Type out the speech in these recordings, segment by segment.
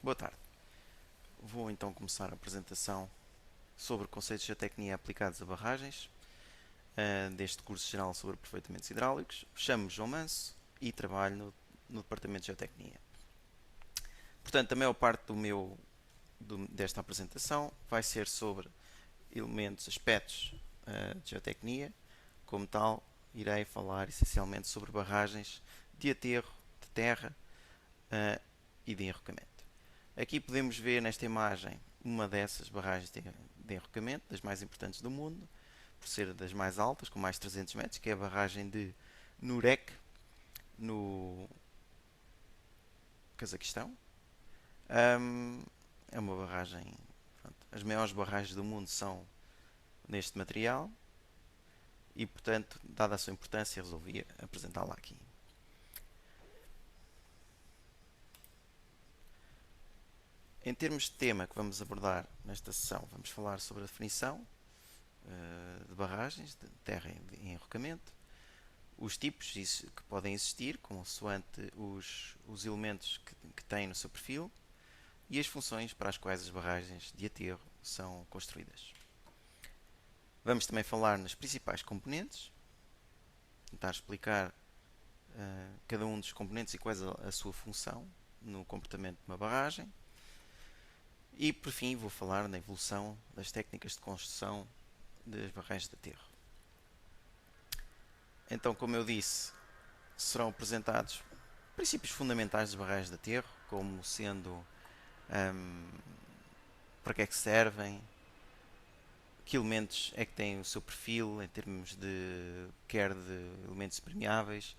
Boa tarde. Vou então começar a apresentação sobre conceitos de geotecnia aplicados a barragens, deste curso geral sobre aperfeiçoamentos hidráulicos. Chamo-me João Manso e trabalho no Departamento de Geotecnia. Portanto, a maior parte desta apresentação vai ser sobre elementos, aspectos de geotecnia. Como tal, irei falar essencialmente sobre barragens de aterro, de terra e de enrocamento. Aqui podemos ver nesta imagem uma dessas barragens de enrocamento, das mais importantes do mundo, por ser das mais altas, com mais de 300 metros, que é a barragem de Nurek, no Cazaquistão. É uma barragem. Pronto, as maiores barragens do mundo são neste material e, portanto, dada a sua importância, resolvi apresentá-la aqui. Em termos de tema que vamos abordar nesta sessão, vamos falar sobre a definição de barragens de terra em enrocamento, os tipos que podem existir, consoante os elementos que têm no seu perfil, e as funções para as quais as barragens de aterro são construídas. Vamos também falar nas principais componentes, tentar explicar cada um dos componentes e quais a sua função no comportamento de uma barragem. E, por fim, vou falar na evolução das técnicas de construção das barragens de aterro. Então, como eu disse, serão apresentados princípios fundamentais das barragens de aterro, como sendo para que é que servem, que elementos é que têm o seu perfil em termos de quer de elementos permeáveis,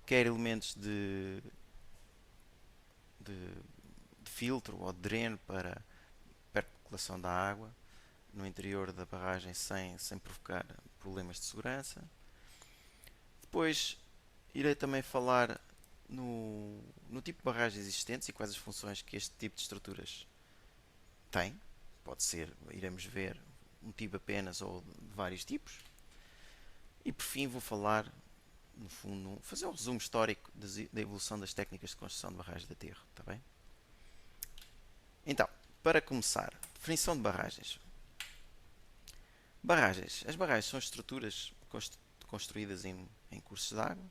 quer elementos de filtro ou de dreno para percolação da água no interior da barragem sem provocar problemas de segurança. Depois irei também falar no tipo de barragens existentes e quais as funções que este tipo de estruturas tem. Pode ser, iremos ver, um tipo apenas ou de vários tipos. E por fim vou falar, no fundo, fazer um resumo histórico da evolução das técnicas de construção de barragens de aterro. Está bem? Então, para começar, definição de barragens. Barragens. As barragens são estruturas construídas em cursos de água,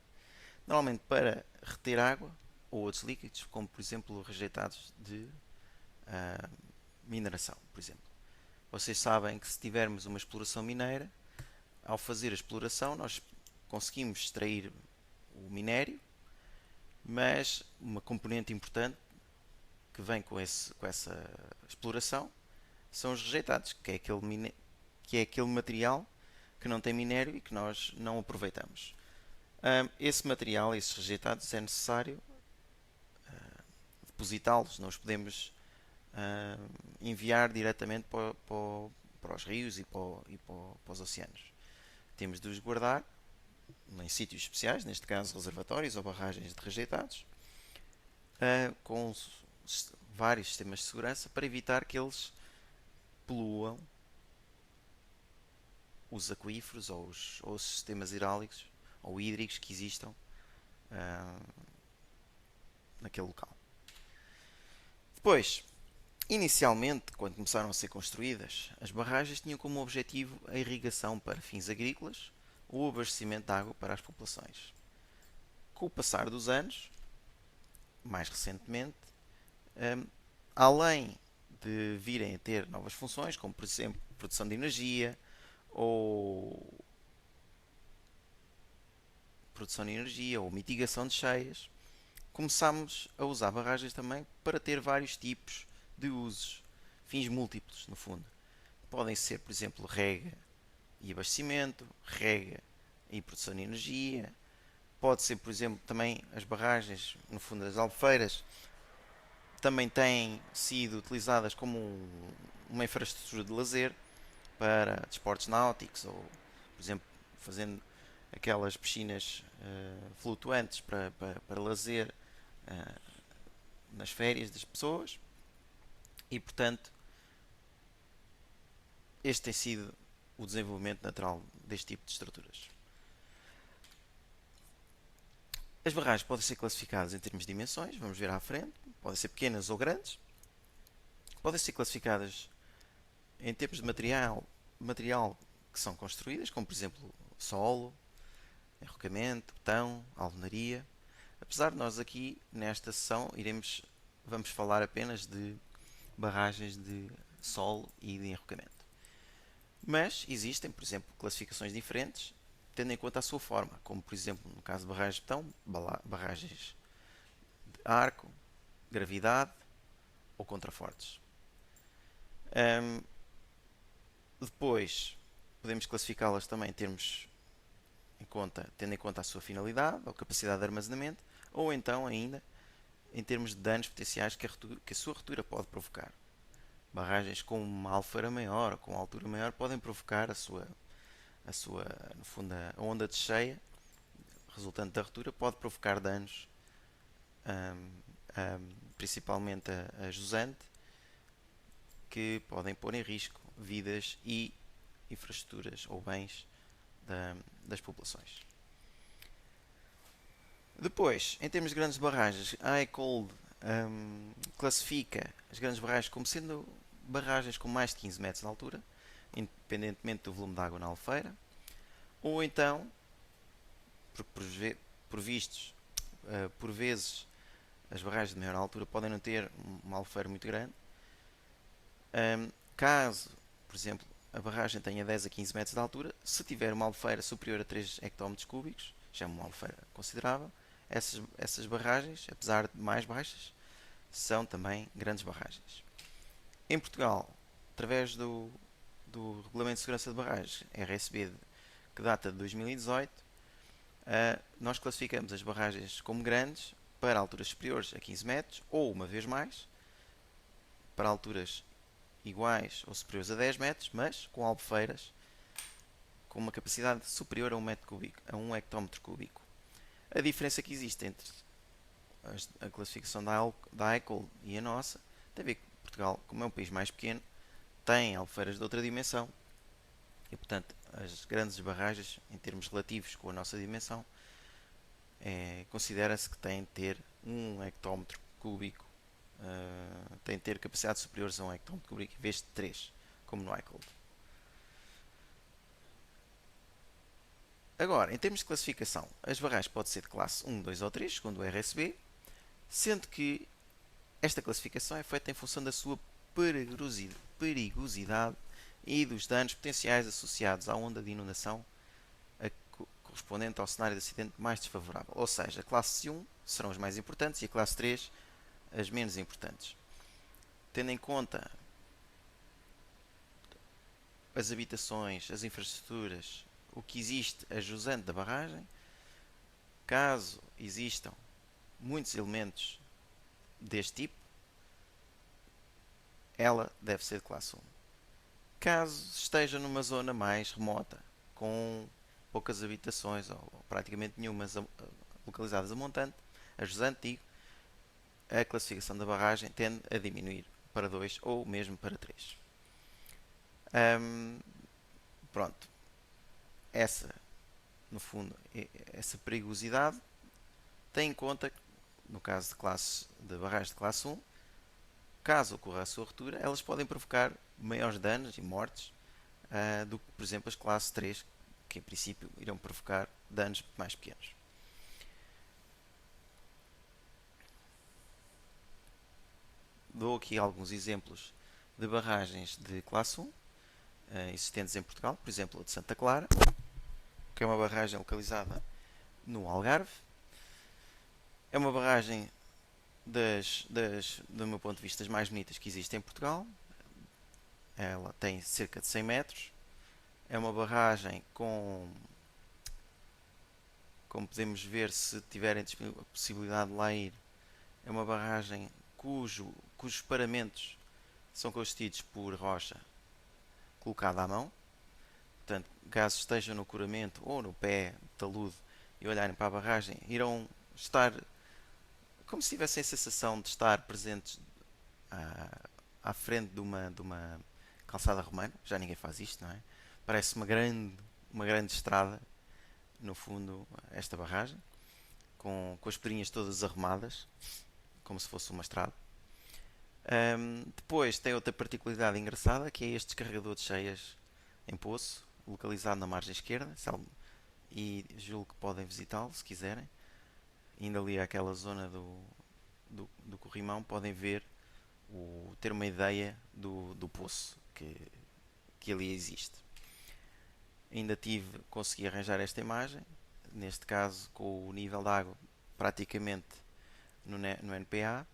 normalmente para reter água ou outros líquidos, como por exemplo rejeitados de mineração, por exemplo. Vocês sabem que se tivermos uma exploração mineira, ao fazer a exploração nós conseguimos extrair o minério, mas uma componente importante que vem com essa exploração são os rejeitados, que é aquele material que não tem minério e que nós não aproveitamos. Esse material, esses rejeitados, é necessário depositá-los, não os podemos enviar diretamente para os rios e para os oceanos. Temos de os guardar em sítios especiais, neste caso reservatórios ou barragens de rejeitados, com vários sistemas de segurança para evitar que eles poluam os aquíferos ou os sistemas hidráulicos ou hídricos que existam naquele local. Depois, inicialmente, quando começaram a ser construídas, as barragens tinham como objetivo a irrigação para fins agrícolas ou o abastecimento de água para as populações. Com o passar dos anos, mais recentemente, além de virem a ter novas funções, como por exemplo produção de energia ou mitigação de cheias, começámos a usar barragens também para ter vários tipos de usos, fins múltiplos no fundo. Podem ser, por exemplo, rega e abastecimento, rega e produção de energia. Pode ser, por exemplo, também as barragens, no fundo as albufeiras, também têm sido utilizadas como uma infraestrutura de lazer para desportos náuticos ou, por exemplo, fazendo aquelas piscinas flutuantes para lazer nas férias das pessoas. E, portanto, este tem sido o desenvolvimento natural deste tipo de estruturas. As barragens podem ser classificadas em termos de dimensões, vamos ver à frente, podem ser pequenas ou grandes. Podem ser classificadas em termos de material que são construídas, como por exemplo solo, enrocamento, betão, alvenaria. Apesar de nós aqui nesta sessão vamos falar apenas de barragens de solo e de enrocamento. Mas existem, por exemplo, classificações diferentes, tendo em conta a sua forma, como por exemplo no caso de barragens de betão, barragens de arco, gravidade ou contrafortes. Depois podemos classificá-las também tendo em conta a sua finalidade ou capacidade de armazenamento, ou então ainda em termos de danos potenciais que a sua ruptura pode provocar. Barragens com uma alfeira maior ou com uma altura maior podem provocar no fundo, a onda de cheia resultante da ruptura pode provocar danos, principalmente a jusante, que podem pôr em risco vidas e infraestruturas ou bens das populações. Depois, em termos de grandes barragens, a ECOLD classifica as grandes barragens como sendo barragens com mais de 15 metros de altura, independentemente do volume de água na alfeira, ou então, por vezes, as barragens de maior altura podem não ter uma alfeira muito grande. Caso, por exemplo, a barragem tenha 10 a 15 metros de altura, se tiver uma alfeira superior a 3 hectómetros cúbicos, já é uma alfeira considerável, essas barragens, apesar de mais baixas, são também grandes barragens. Em Portugal, através do Regulamento de Segurança de Barragens, RSB, que data de 2018, nós classificamos as barragens como grandes para alturas superiores a 15 metros, ou, uma vez mais, para alturas iguais ou superiores a 10 metros, mas com albufeiras com uma capacidade superior a 1 hectómetro cúbico. A diferença que existe entre a classificação da ECOL e a nossa tem a ver que Portugal, como é um país mais pequeno, tem albufeiras de outra dimensão e, portanto, as grandes barragens, em termos relativos com a nossa dimensão, considera-se que têm de ter 1 hectómetro cúbico, têm de ter capacidades superiores a 1 hectómetro cúbico em vez de 3, como no ECOL. Agora, em termos de classificação, as barragens podem ser de classe 1, 2 ou 3, segundo o RSB, sendo que esta classificação é feita em função da sua perigosidade e dos danos potenciais associados à onda de inundação correspondente ao cenário de acidente mais desfavorável. Ou seja, a classe 1 serão as mais importantes e a classe 3 as menos importantes. Tendo em conta as habitações, as infraestruturas, o que existe a jusante da barragem, caso existam muitos elementos deste tipo, ela deve ser de classe 1. Caso esteja numa zona mais remota, com poucas habitações ou praticamente nenhuma localizadas a montante, a jusante, digo, a classificação da barragem tende a diminuir para 2 ou mesmo para 3. Pronto. No fundo, essa perigosidade tem em conta, no caso de barragens de classe 1, caso ocorra a sua ruptura, elas podem provocar maiores danos e mortes do que, por exemplo, as classe 3, que em princípio irão provocar danos mais pequenos. Dou aqui alguns exemplos de barragens de classe 1 existentes em Portugal, por exemplo, a de Santa Clara, que é uma barragem localizada no Algarve. É uma barragem do meu ponto de vista, das mais bonitas que existem em Portugal. Ela tem cerca de 100 metros. É uma barragem como podemos ver, se tiverem a possibilidade de lá ir, é uma barragem cujos paramentos são constituídos por rocha colocada à mão. Portanto, caso estejam no coramento ou no pé de talude e olharem para a barragem, irão estar como se tivessem a sensação de estar presentes à frente de uma calçada romana. Já ninguém faz isto, não é? Parece uma grande estrada, no fundo, esta barragem, com as pedrinhas todas arrumadas, como se fosse uma estrada. Depois tem outra particularidade engraçada, que é este descarregador de cheias em poço, localizado na margem esquerda, e julgo que podem visitá-lo se quiserem. Indo ali àquela zona do corrimão, podem ver, ter uma ideia do poço que ali existe. Ainda consegui arranjar esta imagem, neste caso com o nível da água praticamente no NPA,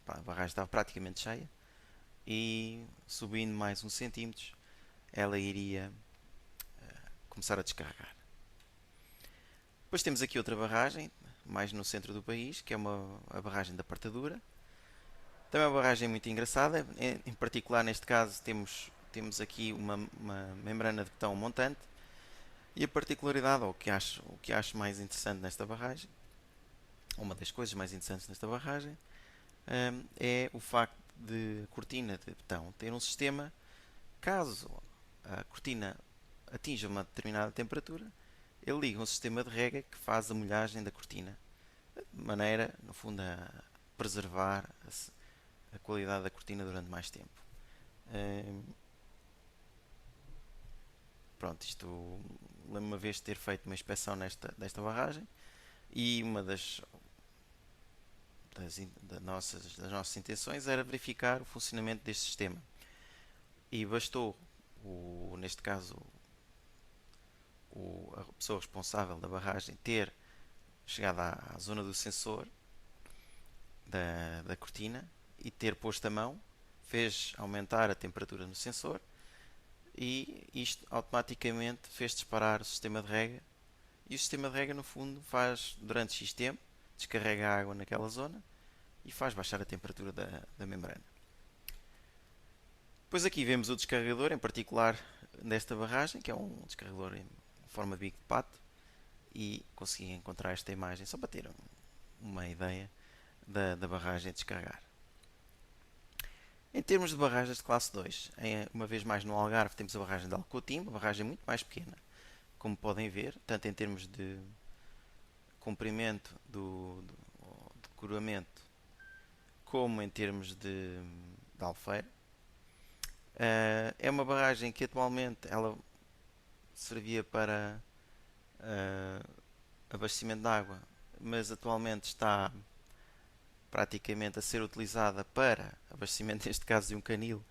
a barragem estava praticamente cheia, e subindo mais uns centímetros ela iria começar a descarregar. Depois temos aqui outra barragem, mais no centro do país, que é a barragem da Partadura. Também é uma barragem muito engraçada, em particular neste caso temos aqui uma membrana de betão montante, e a particularidade, ou o que acho mais interessante nesta barragem, uma das coisas mais interessantes nesta barragem, é o facto de a cortina de betão ter um sistema, caso a cortina atinja uma determinada temperatura, ele liga um sistema de rega que faz a molhagem da cortina, de maneira, no fundo, a preservar a qualidade da cortina durante mais tempo. Pronto, isto lembro uma vez de ter feito uma inspeção desta barragem, e uma das nossas intenções era verificar o funcionamento deste sistema. E bastou, neste caso, a pessoa responsável da barragem ter chegado à zona do sensor da cortina e ter posto a mão, fez aumentar a temperatura no sensor, e isto automaticamente fez disparar o sistema de rega. E o sistema de rega, no fundo, faz durante X tempo, descarrega a água naquela zona e faz baixar a temperatura da membrana. Depois aqui vemos o descarregador, em particular desta barragem, que é um descarregador em forma de bico de pato, e consegui encontrar esta imagem só para ter uma ideia da barragem a descarregar. Em termos de barragens de classe 2, uma vez mais no Algarve temos a barragem de Alcotim, uma barragem muito mais pequena, como podem ver, tanto em termos de comprimento do decoramento, como em termos de alfeire. É uma barragem que atualmente ela servia para abastecimento de água, mas atualmente está praticamente a ser utilizada para abastecimento, neste caso, de um canil,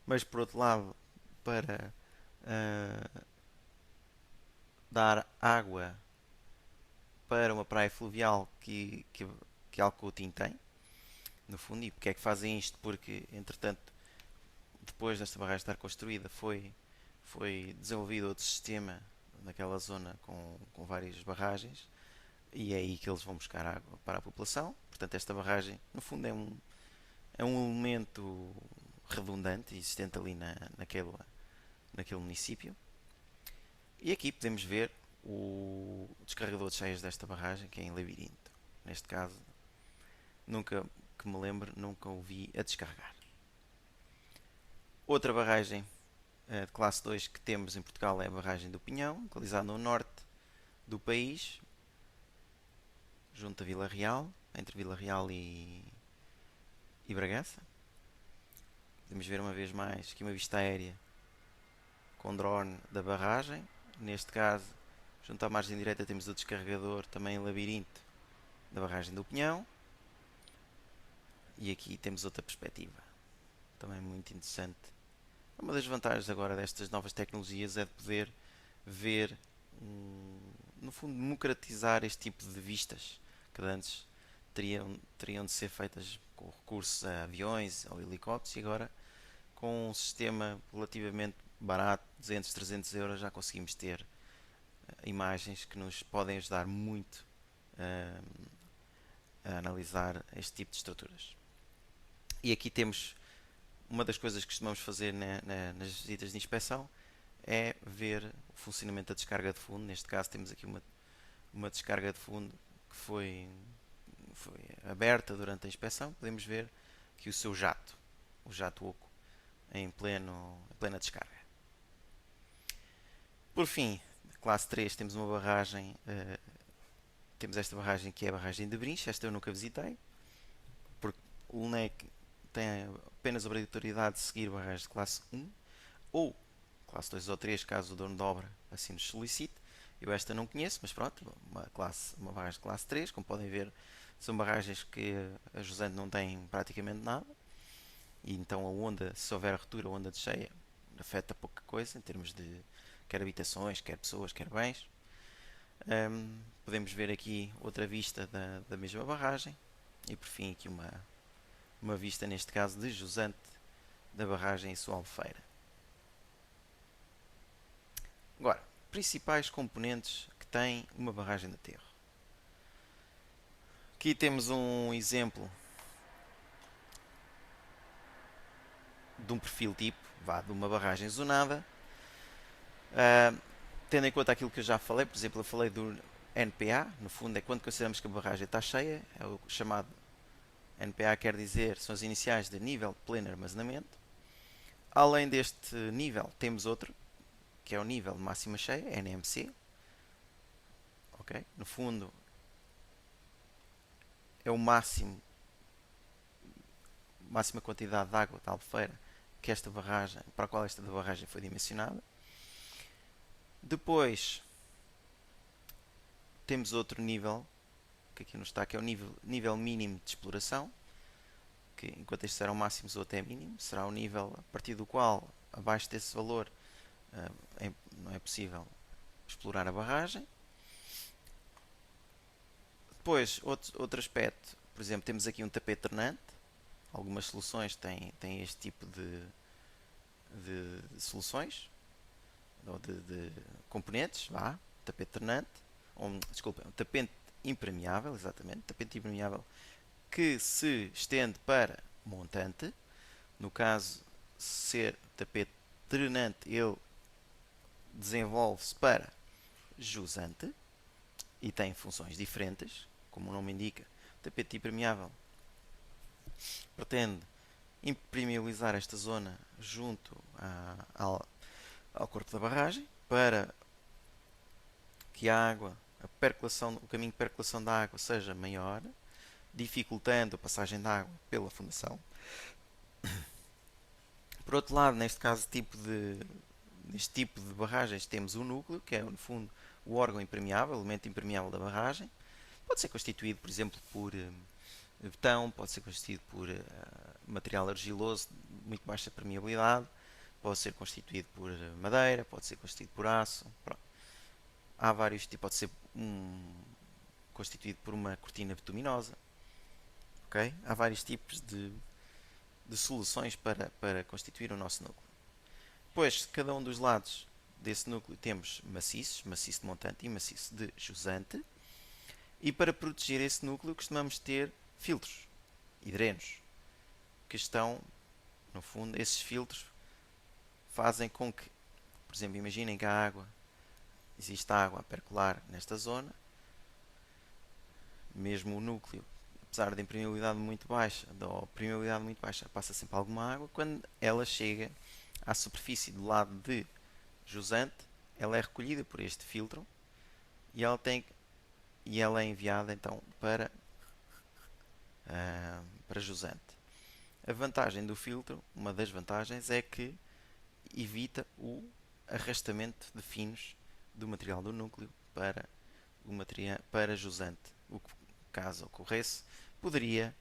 mas por outro lado para dar água para uma praia fluvial que Alcotim tem, no fundo. E porque é que fazem isto? Porque, entretanto, depois desta barragem estar construída, foi desenvolvido outro sistema naquela zona com várias barragens, e é aí que eles vão buscar água para a população. Portanto, esta barragem, no fundo, é um elemento redundante existente ali naquele município. E aqui podemos ver o descarregador de cheias desta barragem, que é em Labirinto. Neste caso, nunca que me lembre, nunca o vi a descarregar. Outra barragem de classe 2 que temos em Portugal é a barragem do Pinhão, localizada no norte do país, junto a Vila Real, entre Vila Real e Bragança. Podemos ver uma vez mais aqui uma vista aérea com drone da barragem. Neste caso, junto à margem direita, temos o descarregador também em Labirinto da barragem do Pinhão. E aqui temos outra perspectiva, também muito interessante. Uma das vantagens agora destas novas tecnologias é de poder ver, no fundo, democratizar este tipo de vistas que antes teriam de ser feitas com recurso a aviões ou helicópteros, e agora com um sistema relativamente barato, 200, 300 euros, já conseguimos ter imagens que nos podem ajudar muito a analisar este tipo de estruturas. E aqui temos uma das coisas que costumamos fazer nas visitas de inspeção, é ver o funcionamento da descarga de fundo. Neste caso temos aqui uma descarga de fundo que foi aberta durante a inspeção. Podemos ver que o jato oco, em plena descarga. Por fim, classe 3, temos uma barragem, temos esta barragem que é a barragem de Brinches. Esta eu nunca visitei, porque o LNEC tem apenas a obrigatoriedade de seguir barragens de classe 1 ou classe 2 ou 3, caso o dono de obra assim nos solicite. Eu esta não conheço, mas pronto, uma barragem de classe 3, como podem ver, são barragens que a jusante não tem praticamente nada, e então a onda, se houver ruptura, a onda de cheia, afeta pouca coisa, em termos de quer habitações, quer pessoas, quer bens. Podemos ver aqui outra vista da mesma barragem, e por fim aqui uma vista, neste caso, de jusante da barragem em sua albufeira. Agora, principais componentes que tem uma barragem de aterro. Aqui temos um exemplo de um perfil tipo, de uma barragem zonada. Tendo em conta aquilo que eu já falei, por exemplo, eu falei do NPA, no fundo é quando consideramos que a barragem está cheia, é o chamado NPA, quer dizer, são as iniciais de nível de pleno armazenamento. Além deste nível, temos outro, que é o nível de máxima cheia, NMC. Okay? No fundo, é o máxima quantidade de água da albufeira que esta barragem, para a qual esta barragem foi dimensionada. Depois temos outro nível, que aqui não está, que é o nível mínimo de exploração, que enquanto estes serão máximos ou até mínimo, será o nível a partir do qual, abaixo desse valor, não é possível explorar a barragem. Depois, outro aspecto, por exemplo, temos aqui um tapete drenante. Algumas soluções têm este tipo de soluções, ou de componentes, tapete drenante, desculpa, um tapete impermeável, exatamente, tapete impermeável que se estende para montante. No caso de ser tapete drenante, ele desenvolve-se para jusante e tem funções diferentes, como o nome indica. O tapete impermeável pretende impermeabilizar esta zona junto ao corpo da barragem para que a água, o caminho de percolação da água seja maior, dificultando a passagem da água pela fundação. Por outro lado, neste tipo de barragens, temos o núcleo, que é no fundo o órgão impermeável, o elemento impermeável da barragem. Pode ser constituído, por exemplo, por betão, pode ser constituído por material argiloso de muito baixa permeabilidade, pode ser constituído por madeira, pode ser constituído por aço. Pronto. Há vários tipos, pode ser constituído por uma cortina bituminosa. Okay? Há vários tipos de soluções para constituir o nosso núcleo. Depois, cada um dos lados desse núcleo temos maciços, maciço de montante e maciço de jusante. E para proteger esse núcleo costumamos ter filtros e drenos, que estão, no fundo, esses filtros fazem com que, por exemplo, imaginem que existe água a percolar nesta zona, mesmo o núcleo, apesar da permeabilidade muito baixa, passa sempre alguma água. Quando ela chega à superfície do lado de jusante, ela é recolhida por este filtro e ela é enviada então para jusante. A vantagem do filtro, uma das vantagens, é que evita o arrastamento de finos do material do núcleo para jusante. O que, caso ocorresse, poderia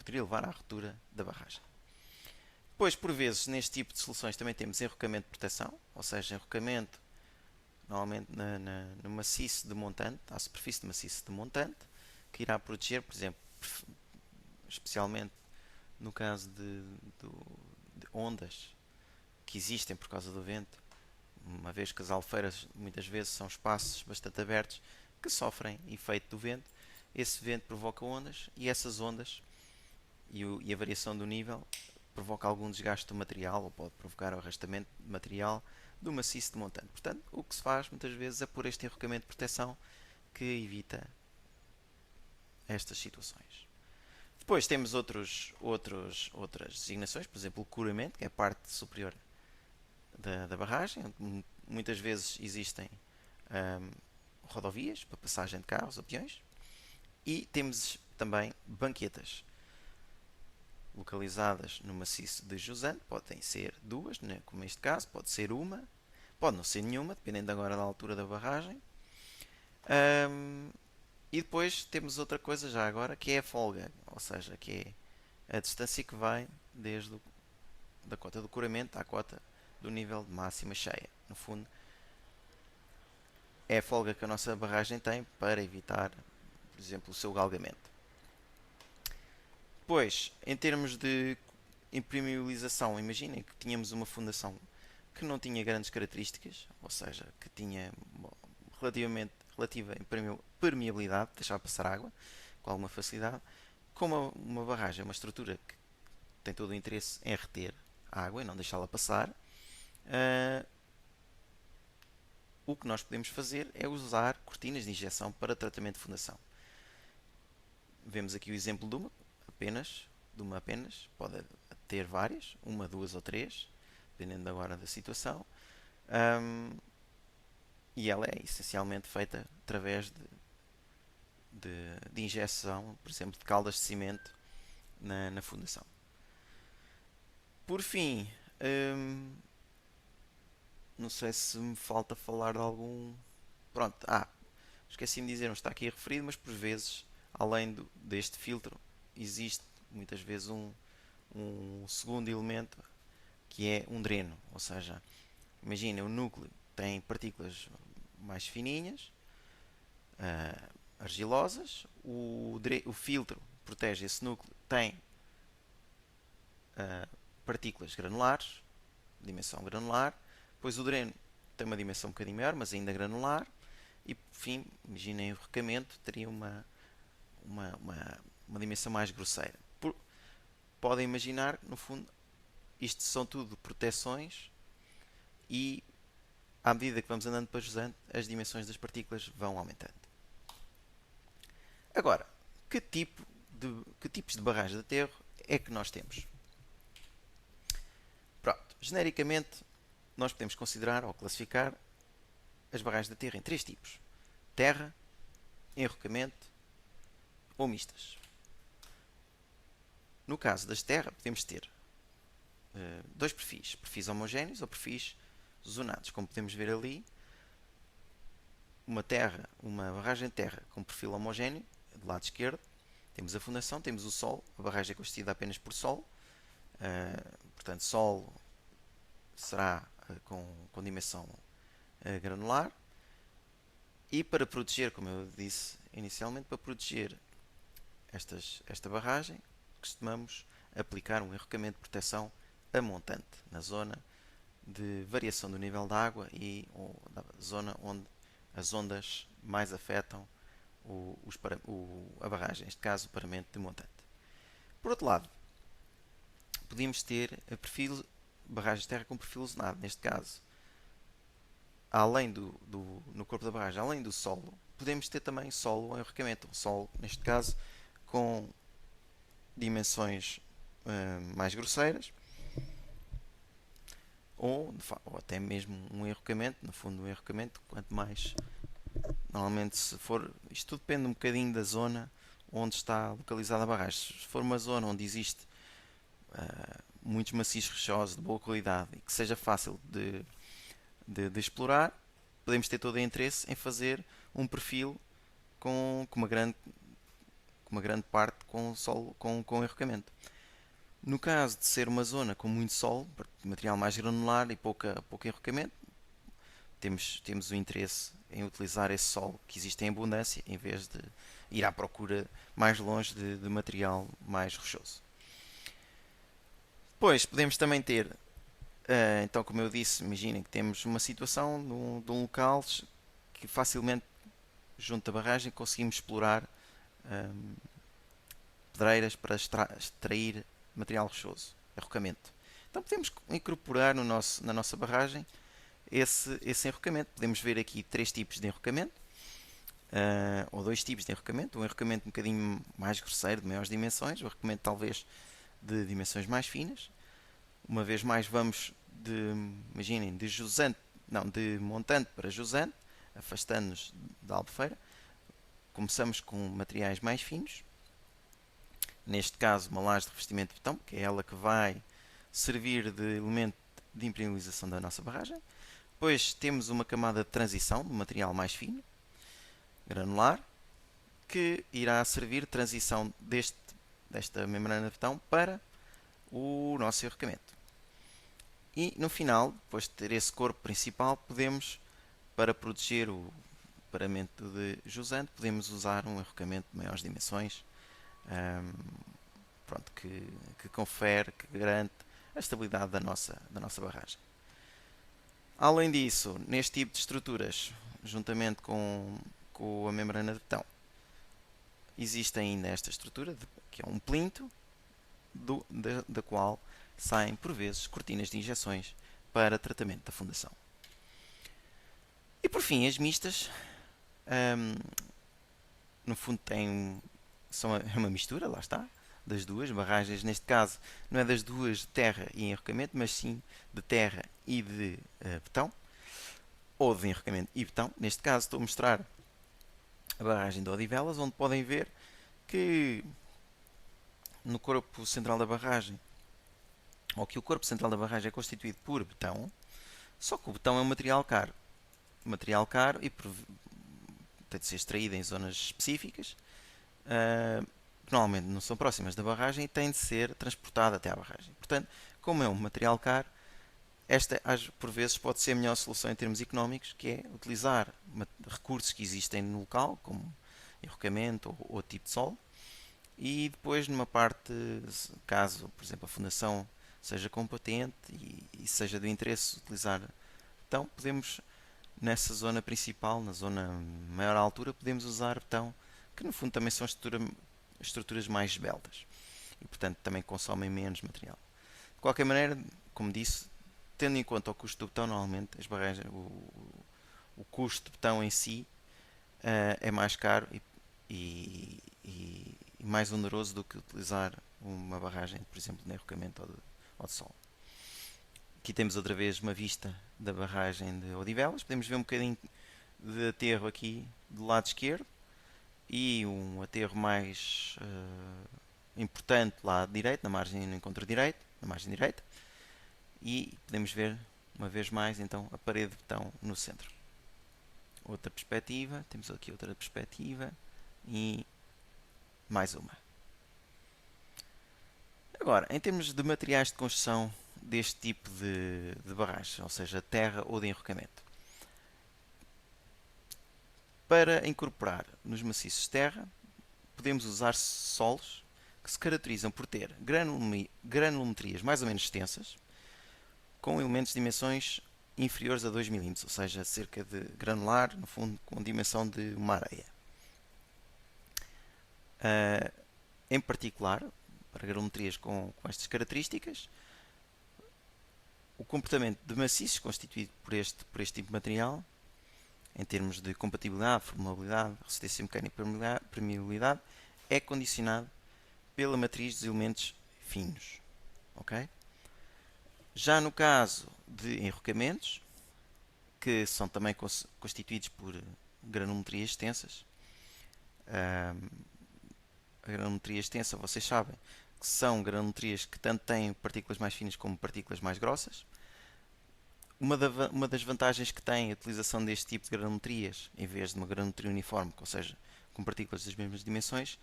levar à ruptura da barragem. Depois, por vezes, neste tipo de soluções também temos enrocamento de proteção, ou seja, enrocamento normalmente no maciço de montante, à superfície de maciço de montante, que irá proteger, por exemplo, especialmente no caso de ondas que existem por causa do vento, uma vez que as albufeiras muitas vezes são espaços bastante abertos que sofrem efeito do vento. Esse vento provoca ondas e essas ondas e a variação do nível provoca algum desgaste do material ou pode provocar o arrastamento de material do maciço de montante. Portanto, o que se faz muitas vezes é pôr este enrocamento de proteção que evita estas situações. Depois temos outras designações, por exemplo, o curamento, que é a parte superior da barragem, onde muitas vezes existem rodovias para passagem de carros ou peões, e temos também banquetas. localizadas no maciço de jusante, podem ser duas, né, como neste caso, pode ser uma, pode não ser nenhuma, dependendo agora da altura da barragem. E depois temos outra coisa já agora, que é a folga, ou seja, que é a distância que vai desde da cota do coramento à cota do nível de máxima cheia. No fundo, é a folga que a nossa barragem tem para evitar, por exemplo, o seu galgamento. Depois, em termos de impermeabilização, imaginem que tínhamos uma fundação que não tinha grandes características, ou seja, que tinha relativa permeabilidade, deixava passar água com alguma facilidade. Como uma barragem é uma estrutura que tem todo o interesse em reter a água e não deixá-la passar, o que nós podemos fazer é usar cortinas de injeção para tratamento de fundação. Vemos aqui o exemplo de uma apenas, pode ter várias, uma, duas ou três, dependendo agora da situação. E ela é essencialmente feita através de injeção, por exemplo, de caldas de cimento na fundação. Por fim, não sei se me falta falar de algum. Pronto, esqueci-me de dizer, não está aqui referido, mas por vezes, além deste filtro, existe muitas vezes um segundo elemento que é um dreno, ou seja, imagina o núcleo tem partículas mais fininhas, argilosas, o filtro protege esse núcleo, tem partículas granulares, dimensão granular, depois o dreno tem uma dimensão um bocadinho maior, mas ainda granular, e por fim, imaginem o recamento, teria uma dimensão mais grosseira. Podem imaginar, no fundo, isto são tudo proteções e à medida que vamos andando para jusante, as dimensões das partículas vão aumentando. Agora, que tipos de barragens de aterro é que nós temos? Pronto, genericamente, nós podemos considerar ou classificar as barragens de aterro em três tipos: terra, enrocamento ou mistas. No caso das terra, podemos ter dois perfis homogéneos ou perfis zonados. Como podemos ver ali, uma barragem de terra com perfil homogéneo, do lado esquerdo, temos a fundação, temos o solo, a barragem é constituída apenas por solo, portanto, solo será com dimensão granular, e para proteger, como eu disse inicialmente, para proteger esta barragem, costumamos aplicar um enrocamento de proteção a montante na zona de variação do nível da água e da zona onde as ondas mais afetam a barragem, neste caso o paramento de montante. Por outro lado, podíamos ter barragens de terra com perfil zonado, neste caso, além no corpo da barragem, além do solo, podemos ter também solo ou enrocamento. Solo, neste caso, com dimensões mais grosseiras, ou até mesmo um enrocamento. No fundo, um enrocamento, quanto mais, normalmente, se for, isto tudo depende um bocadinho da zona onde está localizada a barragem. Se for uma zona onde existe muitos maciços rochosos de boa qualidade e que seja fácil de explorar, podemos ter todo o interesse em fazer um perfil com uma grande parte com enrocamento. No caso de ser uma zona com muito sol, material mais granular e pouco enrocamento, temos o interesse em utilizar esse sol que existe em abundância, em vez de ir à procura mais longe de material mais rochoso. Depois podemos também ter, então como eu disse, imaginem que temos uma situação de um local que facilmente, junto da barragem, conseguimos explorar pedreiras para extrair material rochoso, enrocamento. Então podemos incorporar na nossa barragem esse enrocamento. Podemos ver aqui três tipos de enrocamento, ou dois tipos de enrocamento. Um enrocamento um bocadinho mais grosseiro, de maiores dimensões, um enrocamento talvez de dimensões mais finas. Uma vez mais vamos imaginem, de montante para jusante, afastando-nos da albufeira. Começamos com materiais mais finos. neste caso uma laje de revestimento de betão, que é ela que vai servir de elemento de impermeabilização da nossa barragem. Depois temos uma camada de transição de material mais fino, granular, que irá servir de transição desta membrana de betão para o nosso enrocamento. E no final, depois de ter esse corpo principal, podemos, para proteger o paramento de jusante, podemos usar um enrocamento de maiores dimensões, pronto, que confere, que garante a estabilidade da nossa barragem. Além disso, neste tipo de estruturas, juntamente com a membrana de betão, existe ainda esta estrutura, que é um plinto, da qual saem, por vezes, cortinas de injeções para tratamento da fundação. E por fim, as mistas, no fundo, é uma mistura, lá está, das duas barragens. Neste caso, não é das duas de terra e enrocamento, mas sim de terra e de betão, ou de enrocamento e betão. Neste caso, estou a mostrar a barragem de Odivelas, onde podem ver que no corpo central da barragem, ou que o corpo central da barragem é constituído por betão, só que o betão é um material caro. Material caro e tem de ser extraído em zonas específicas, que normalmente não são próximas da barragem, e tem de ser transportado até à barragem. Portanto, como é um material caro, esta por vezes pode ser a melhor solução em termos económicos, que é utilizar recursos que existem no local, como enrocamento ou tipo de solo, e depois numa parte, caso por exemplo a fundação seja competente e seja do interesse utilizar, então podemos nessa zona principal, na zona maior altura, podemos usar betão, que no fundo também são estruturas mais esbeltas e portanto também consomem menos material. De qualquer maneira, como disse, tendo em conta o custo do betão, normalmente as barragens, o custo de betão em si é mais caro e mais oneroso do que utilizar uma barragem, por exemplo, de enrocamento ou de solo. Aqui temos outra vez uma vista da barragem de Odivelas. Podemos ver um bocadinho de aterro aqui do lado esquerdo e um aterro mais importante lá direito, na margem no encontro direito, na margem direita. E podemos ver uma vez mais então a parede de betão no centro. Outra perspectiva, temos aqui outra perspectiva e mais uma. Agora, em termos de materiais de construção deste tipo de barragem, ou seja, terra ou de enrocamento, para incorporar nos maciços de terra, podemos usar solos que se caracterizam por ter granulometrias mais ou menos extensas, com elementos de dimensões inferiores a 2 mm, ou seja, cerca de granular, no fundo, com dimensão de uma areia. Em particular, para granulometrias com estas características, o comportamento de maciços constituído por este tipo de material, em termos de compatibilidade, formabilidade, resistência mecânica e permeabilidade, é condicionado pela matriz dos elementos finos. Okay? Já no caso de enrocamentos, que são também constituídos por granulometrias extensas, a granulometria extensa, vocês sabem que são granulometrias que tanto têm partículas mais finas como partículas mais grossas. Uma das vantagens que tem a utilização deste tipo de granulometrias, em vez de uma granulometria uniforme, ou seja, com partículas das mesmas dimensões,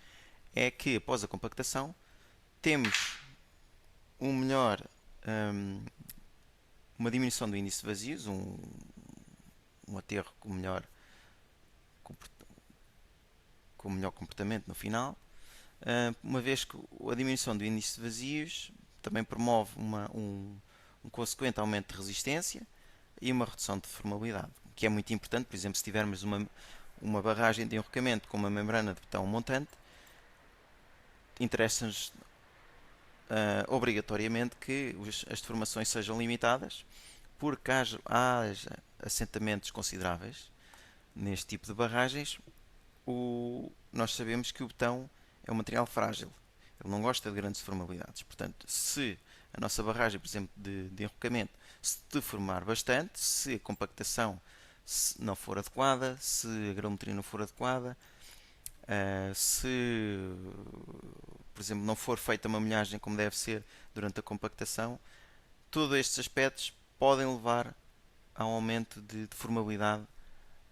é que após a compactação temos uma diminuição do índice de vazios, um aterro com melhor comportamento no final, uma vez que a diminuição do índice de vazios também promove um consequente aumento de resistência e uma redução de formabilidade, que é muito importante. Por exemplo, se tivermos uma barragem de enrocamento com uma membrana de betão montante, interessa-nos obrigatoriamente que as deformações sejam limitadas, porque haja assentamentos consideráveis neste tipo de barragens. Nós sabemos que o betão é um material frágil, ele não gosta de grandes deformabilidades. Portanto, se a nossa barragem, por exemplo, de enrocamento, se deformar bastante, se a compactação não for adequada, se a granulometria não for adequada, se por exemplo, não for feita uma molhagem como deve ser durante a compactação, todos estes aspectos podem levar a um aumento de deformabilidade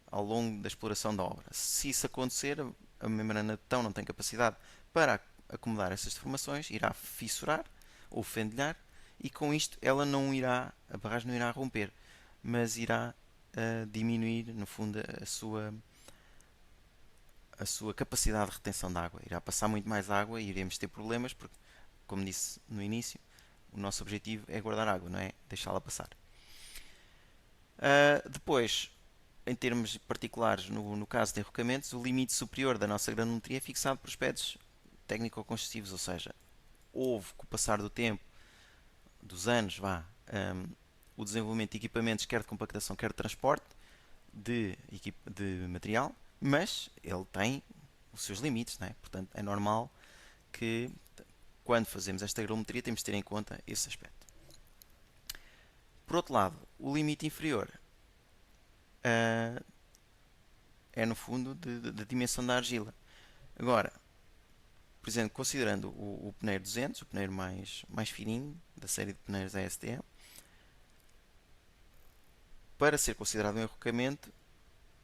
ao longo da exploração da obra. Se isso acontecer, a membrana de betão não tem capacidade para acomodar essas deformações, irá fissurar ou fendilhar, e com isto a barragem não irá romper, mas irá diminuir, no fundo, a sua capacidade de retenção de água. Irá passar muito mais água e iremos ter problemas, porque, como disse no início, o nosso objetivo é guardar água, não é deixá-la passar. Depois, em termos particulares, no caso de enrocamentos, o limite superior da nossa granometria é fixado por aspectos técnico-construtivos, ou seja, houve, com o passar do tempo, dos anos, o desenvolvimento de equipamentos, quer de compactação, quer de transporte de material, mas ele tem os seus limites, não é? Portanto, é normal que, quando fazemos esta granumetria, temos de ter em conta esse aspecto. Por outro lado, o limite inferior é, no fundo, da dimensão da argila. Agora, por exemplo, considerando o peneiro 200, o peneiro mais fininho da série de peneiros ASTM, para ser considerado um enrocamento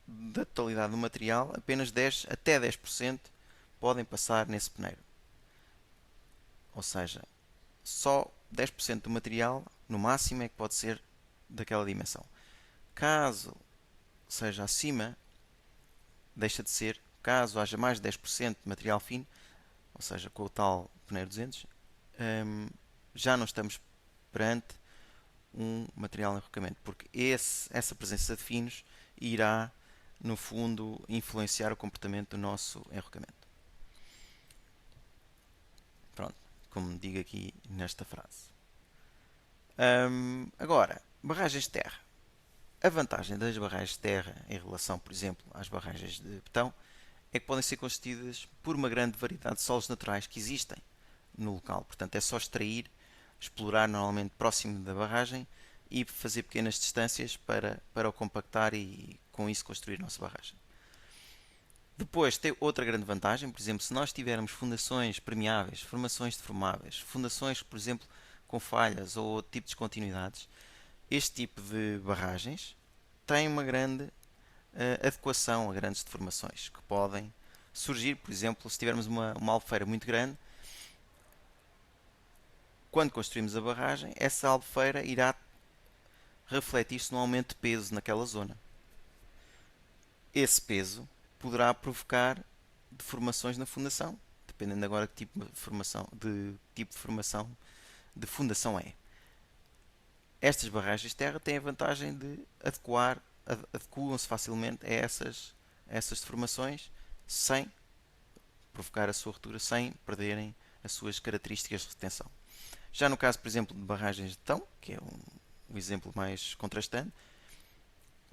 da totalidade do material, apenas até 10% podem passar nesse peneiro. Ou seja, só 10% do material, no máximo, é que pode ser daquela dimensão. Caso seja acima, deixa de ser. Caso haja mais de 10% de material fino, ou seja, com o tal peneiro 200, já não estamos perante um material de enrocamento, porque essa presença de finos irá, no fundo, influenciar o comportamento do nosso enrocamento. Pronto, como digo aqui nesta frase. Agora, barragens de terra. A vantagem das barragens de terra em relação, por exemplo, às barragens de betão é que podem ser constituídas por uma grande variedade de solos naturais que existem no local. Portanto, é só extrair, explorar normalmente próximo da barragem e fazer pequenas distâncias para o compactar e com isso construir a nossa barragem. Depois tem outra grande vantagem, por exemplo, se nós tivermos fundações permeáveis, formações deformáveis, fundações, por exemplo, com falhas ou outro tipo de descontinuidades, este tipo de barragens tem uma grande adequação a grandes deformações que podem surgir, por exemplo, se tivermos uma albufeira muito grande, quando construímos a barragem, essa albufeira irá refletir-se no aumento de peso naquela zona. Esse peso poderá provocar deformações na fundação, dependendo agora de tipo de formação de fundação é. Estas barragens de terra têm a vantagem de adequam-se facilmente a essas deformações sem provocar a sua ruptura, sem perderem as suas características de retenção. Já no caso, por exemplo, de barragens de betão, que é um exemplo mais contrastante,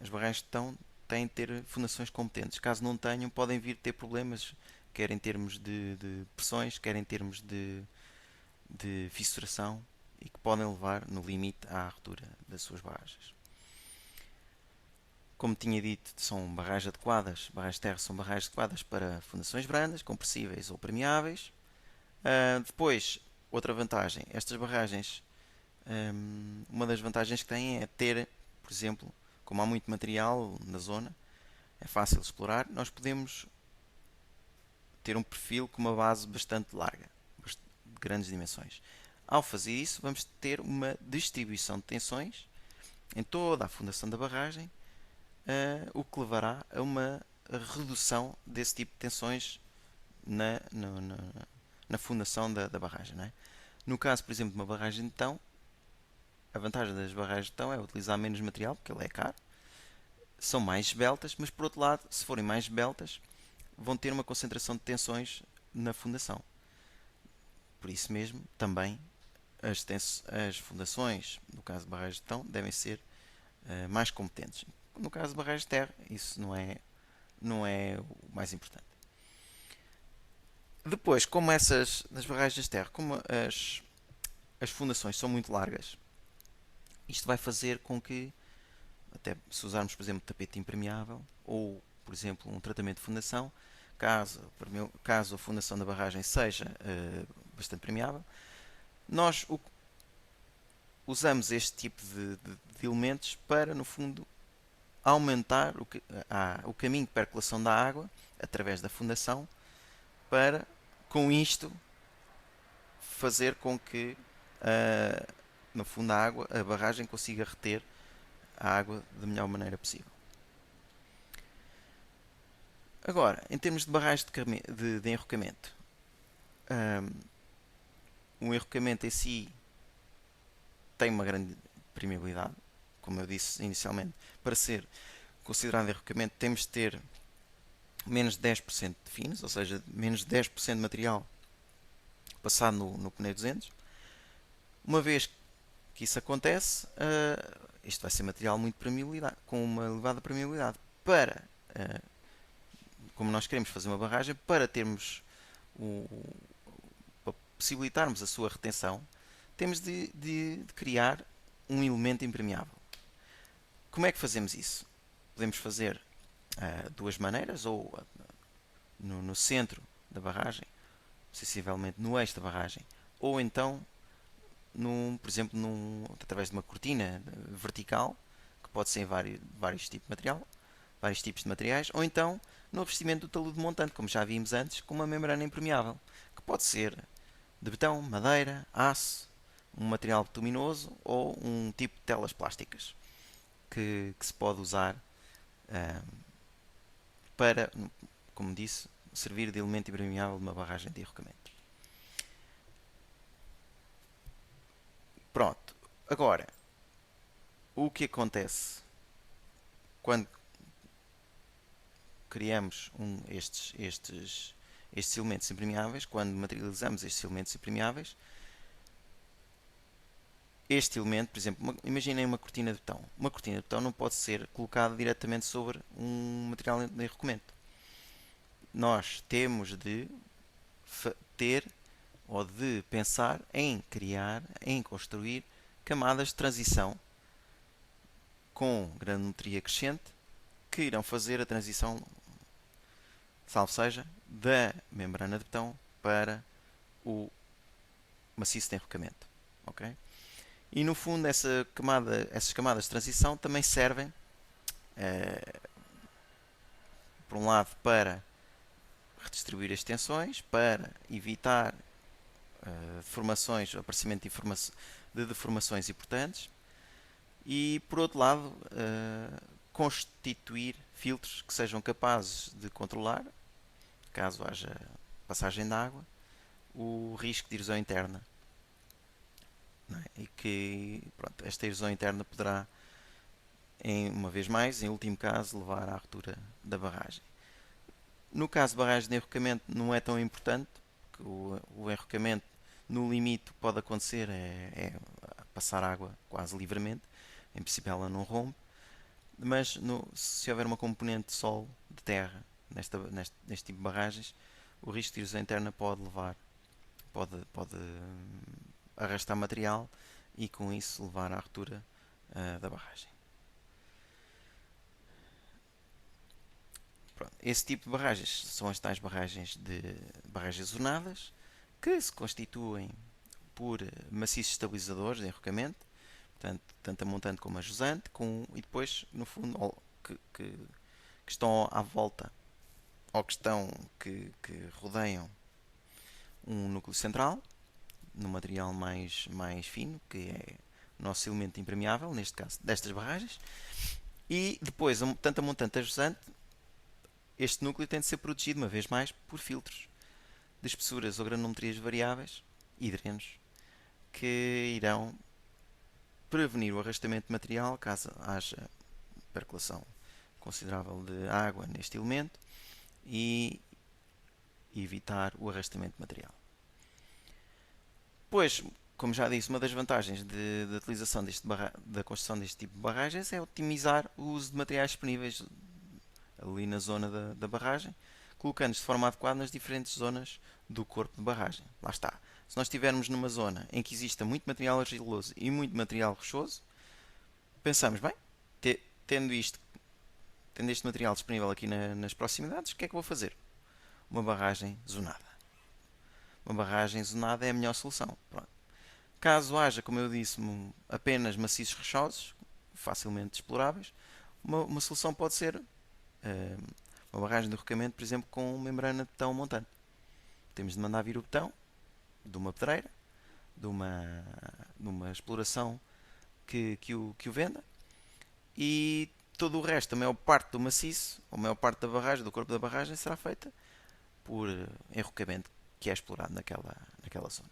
as barragens de betão têm de ter fundações competentes. Caso não tenham, podem vir ter problemas, quer em termos de pressões, quer em termos de fissuração, e que podem levar, no limite, à ruptura das suas barragens. Como tinha dito, são barragens adequadas. Barragens de terra são barragens adequadas para fundações brandas, compressíveis ou permeáveis. Depois, outra vantagem, estas barragens, uma das vantagens que têm é ter, por exemplo, como há muito material na zona, é fácil de explorar, nós podemos ter um perfil com uma base bastante larga, de grandes dimensões. Ao fazer isso, vamos ter uma distribuição de tensões em toda a fundação da barragem, o que levará a uma redução desse tipo de tensões na fundação da barragem. Não é? No caso, por exemplo, de uma barragem de betão, a vantagem das barragens de betão é utilizar menos material, porque ele é caro, são mais esbeltas, mas por outro lado, se forem mais esbeltas, vão ter uma concentração de tensões na fundação. Por isso mesmo, também as fundações, no caso de barragens de betão, devem ser mais competentes. No caso de barragens de terra, isso não é o mais importante. Depois, como nas barragens de terra, como as fundações são muito largas, isto vai fazer com que, até se usarmos, por exemplo, tapete impermeável ou, por exemplo, um tratamento de fundação, caso a fundação da barragem seja bastante permeável, nós usamos este tipo de elementos para, no fundo, aumentar o caminho de percolação da água através da fundação, para, com isto, fazer com que, no fundo, a barragem consiga reter a água da melhor maneira possível. Agora, em termos de barragens de enrocamento, o enrocamento em si tem uma grande permeabilidade, como eu disse inicialmente. Para ser considerado enrocamento, temos de ter menos de 10% de finos, ou seja, menos de 10% de material passado no pneu 200. Uma vez que isso acontece, isto vai ser material muito com uma elevada permeabilidade. Como nós queremos fazer uma barragem, para possibilitarmos a sua retenção, temos de criar um elemento impermeável. Como é que fazemos isso? Podemos fazer duas maneiras, ou no centro da barragem, sensivelmente no eixo da barragem, ou então, por exemplo, através de uma cortina vertical, que pode ser vários tipos de materiais, ou então no revestimento do talude montante, como já vimos antes, com uma membrana impermeável, que pode ser de betão, madeira, aço, um material bituminoso ou um tipo de telas plásticas que se pode usar para, como disse, servir de elemento impermeável de uma barragem de enrocamento. Pronto. Agora, o que acontece quando criamos estes elementos impermeáveis, quando materializamos estes elementos impermeáveis? Este elemento, por exemplo, imaginem uma cortina de betão. Uma cortina de betão não pode ser colocada diretamente sobre um material de enrocamento. Nós temos de ter ou de pensar em construir camadas de transição com granometria crescente que irão fazer a transição, salvo seja, da membrana de betão para o maciço de enrocamento. Okay? E no fundo essas camadas de transição também servem, por um lado, para redistribuir as tensões, para evitar aparecimento de deformações importantes, e por outro lado constituir filtros que sejam capazes de controlar, caso haja passagem de água, o risco de erosão interna. E que esta erosão interna poderá, uma vez mais, em último caso, levar à ruptura da barragem. No caso de barragens de enrocamento não é tão importante, que o enrocamento no limite pode acontecer é passar água quase livremente, em princípio ela não rompe, mas se houver uma componente de solo, de terra, neste tipo de barragens, o risco de erosão interna pode arrastar material e com isso levar à ruptura da barragem. Pronto. Esse tipo de barragens são as tais barragens zonadas, que se constituem por maciços estabilizadores de enrocamento, portanto, tanto a montante como a jusante, e depois, no fundo, que estão à volta, ou que rodeiam um núcleo central, no material mais fino, que é o nosso elemento impermeável, neste caso destas barragens, e depois, tanto a montante como a jusante, este núcleo tem de ser protegido, uma vez mais, por filtros de espessuras ou granometrias variáveis e drenos, que irão prevenir o arrastamento de material caso haja percolação considerável de água neste elemento e evitar o arrastamento de material. Pois, como já disse, uma das vantagens da utilização da construção deste tipo de barragens é otimizar o uso de materiais disponíveis ali na zona da barragem, colocando-os de forma adequada nas diferentes zonas do corpo de barragem. Lá está. Se nós estivermos numa zona em que exista muito material argiloso e muito material rochoso, pensamos, bem, tendo este material disponível aqui nas proximidades, o que é que vou fazer? Uma barragem zonada. uma barragem zonada é a melhor solução. Pronto. Caso haja, como eu disse, apenas maciços rochosos, facilmente exploráveis, uma solução pode ser uma barragem de derrocamento, por exemplo, com membrana de betão montante. Temos de mandar vir o betão de uma pedreira, de uma exploração que o venda, e todo o resto, a maior parte do maciço, a maior parte da barragem, do corpo da barragem, será feita por enrocamento, que é explorado naquela zona.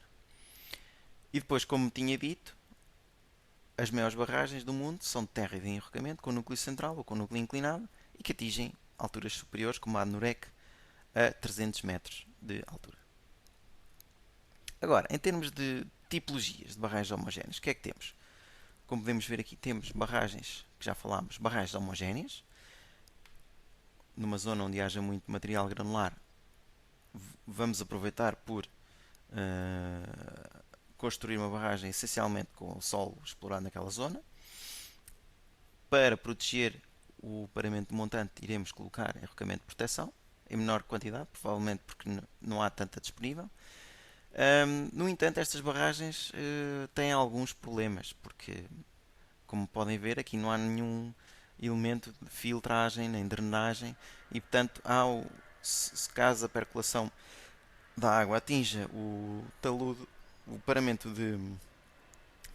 E depois, como tinha dito, as maiores barragens do mundo são de terra e de enrocamento, com núcleo central ou com núcleo inclinado, e que atingem alturas superiores, como a Nurek, a 300 metros de altura. Agora, em termos de tipologias de barragens homogéneas, o que é que temos? Como podemos ver aqui, temos barragens, que já falámos, barragens homogéneas. Numa zona onde haja muito material granular, vamos aproveitar por construir uma barragem essencialmente com o solo explorado naquela zona. Para proteger o paramento montante, iremos colocar enrocamento de proteção, em menor quantidade, provavelmente porque não há tanta disponível. No entanto, estas barragens têm alguns problemas, porque, como podem ver, aqui não há nenhum elemento de filtragem nem drenagem e, portanto, se caso a percolação da água atinja o talude, o paramento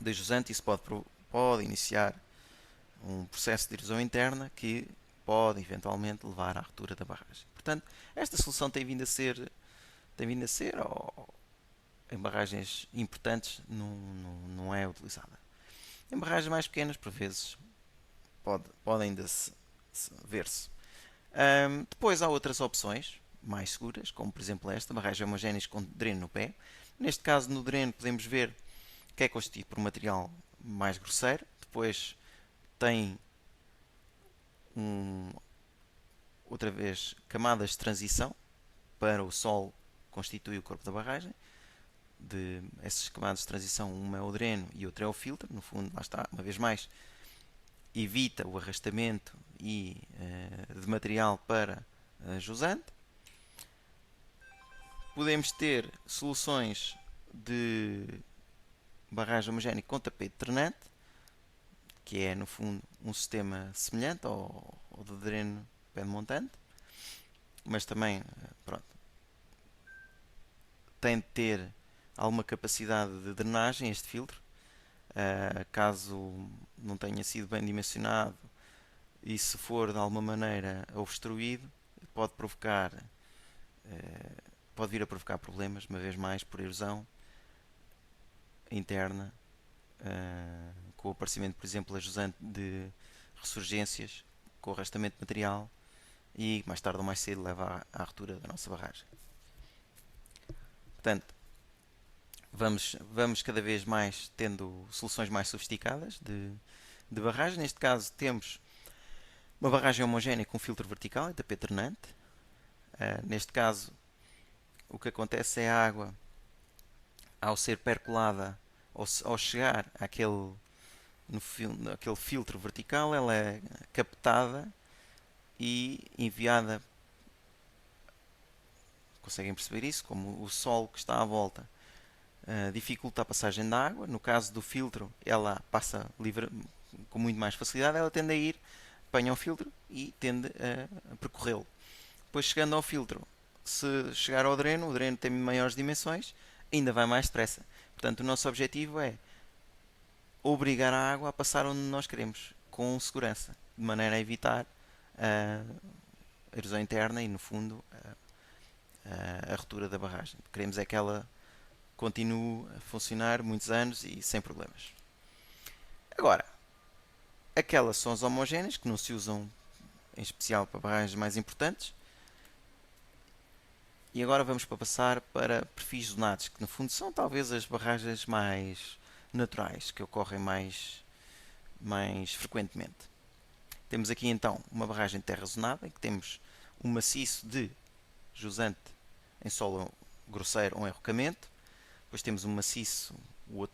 de jusante, isso pode iniciar um processo de erosão interna que pode eventualmente levar à ruptura da barragem. Portanto, esta solução tem vindo a ser em barragens importantes não é utilizada. Em barragens mais pequenas, por vezes, pode ainda ver-se. Depois há outras opções mais seguras, como por exemplo esta, barragens homogéneas com dreno no pé. Neste caso, no dreno podemos ver que é constituído por um material mais grosseiro. Depois tem outra vez camadas de transição para o solo constitui o corpo da barragem. De essas camadas de transição, uma é o dreno e outra é o filtro. No fundo, lá está, uma vez mais, evita o arrastamento de material para jusante. Podemos ter soluções de barragem homogénea com tapete drenante, que é no fundo um sistema semelhante ao de dreno pé montante, mas também pronto, tem de ter alguma capacidade de drenagem este filtro. Caso não tenha sido bem dimensionado e se for de alguma maneira obstruído, pode vir a provocar problemas, uma vez mais, por erosão interna, com o aparecimento, por exemplo, a jusante de ressurgências, com o arrastamento de material, e mais tarde ou mais cedo leva à ruptura da nossa barragem. Portanto, vamos cada vez mais tendo soluções mais sofisticadas de barragem. Neste caso temos uma barragem homogénea com filtro vertical e tapete drenante. Neste caso, o que acontece é a água, ao ser percolada, ao chegar àquele filtro vertical, ela é captada e enviada. Conseguem perceber isso? Como o solo que está à volta dificulta a passagem da água. No caso do filtro, ela passa livre, com muito mais facilidade. Ela tende a ir, apanha o filtro e tende a percorrê-lo. Depois, chegando ao filtro, se chegar ao dreno, o dreno tem maiores dimensões, ainda vai mais depressa. Portanto, o nosso objetivo é obrigar a água a passar onde nós queremos, com segurança, de maneira a evitar a erosão interna e, no fundo, a ruptura da barragem. Queremos é que ela continue a funcionar muitos anos e sem problemas. Agora, aquelas são as homogéneas, que não se usam em especial para barragens mais importantes. E agora vamos passar para perfis zonados, que no fundo são talvez as barragens mais naturais, que ocorrem mais frequentemente. Temos aqui então uma barragem de terra zonada, em que temos um maciço de jusante em solo grosseiro ou enrocamento. Depois temos um maciço, o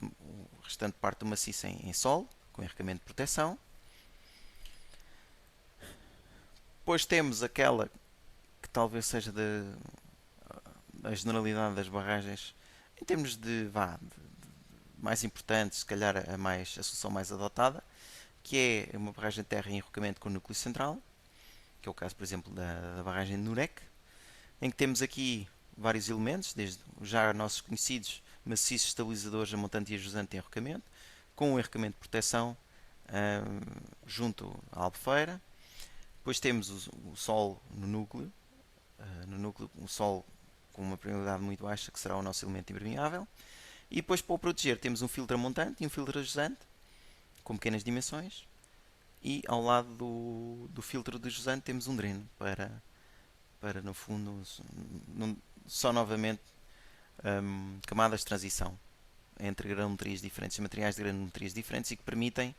restante parte do maciço em solo, com enrocamento de proteção. Depois temos aquela que talvez seja a generalidade das barragens Em termos mais importantes, se calhar a solução mais adotada, que é uma barragem de terra em enrocamento com núcleo central, que é o caso, por exemplo, da barragem de Nurek, em que temos aqui vários elementos, desde já nossos conhecidos maciços estabilizadores a montante e a jusante em enrocamento, com um enrocamento de proteção junto à albufeira. Depois temos o solo no núcleo um solo com uma permeabilidade muito baixa, que será o nosso elemento impermeável. E depois, para o proteger, temos um filtro a montante e um filtro a jusante, com pequenas dimensões. E ao lado do filtro de jusante temos um dreno para no fundo, só novamente camadas de transição entre granometrias diferentes, materiais de granometrias diferentes, e que permitem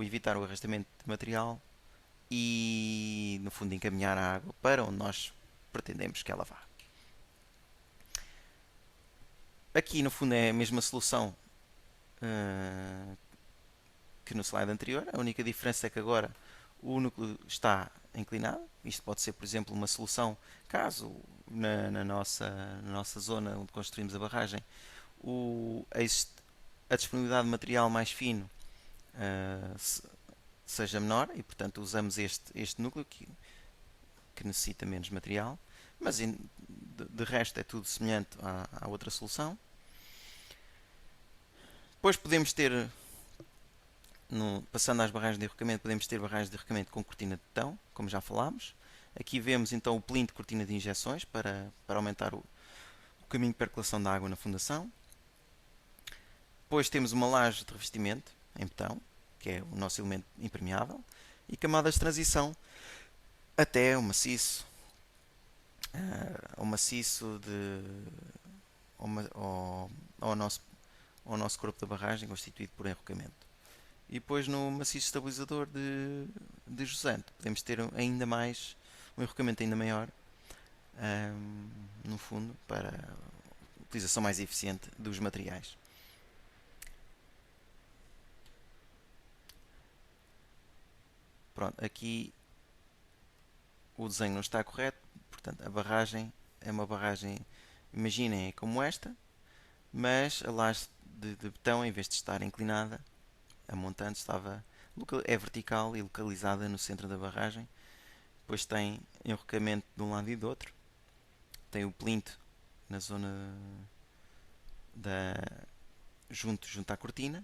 evitar o arrastamento de material e, no fundo, encaminhar a água para onde nós pretendemos que ela vá. Aqui, no fundo, é a mesma solução que no slide anterior. A única diferença é que agora o núcleo está inclinado. Isto pode ser, por exemplo, uma solução caso na nossa zona onde construímos a barragem a disponibilidade de material mais fino seja menor e, portanto, usamos este núcleo que necessita menos material, mas de resto é tudo semelhante à outra solução. Depois podemos ter, passando às barragens de enrocamento, podemos ter barragens de enrocamento com cortina de betão, como já falámos. Aqui vemos então o plinto de cortina de injeções para aumentar o caminho de percolação da água na fundação. Depois temos uma laje de revestimento em betão, que é o nosso elemento impermeável, e camadas de transição até o maciço, ao nosso corpo da barragem, constituído por enrocamento. E depois no maciço estabilizador de jusante podemos ter ainda mais, um enrocamento ainda maior, no fundo, para utilização mais eficiente dos materiais. Pronto, aqui o desenho não está correto, portanto a barragem é uma barragem, imaginem, é como esta, mas a laje de betão, em vez de estar inclinada, a montante é vertical e localizada no centro da barragem. Depois tem enrocamento de um lado e do outro, tem o plinto na zona junto à cortina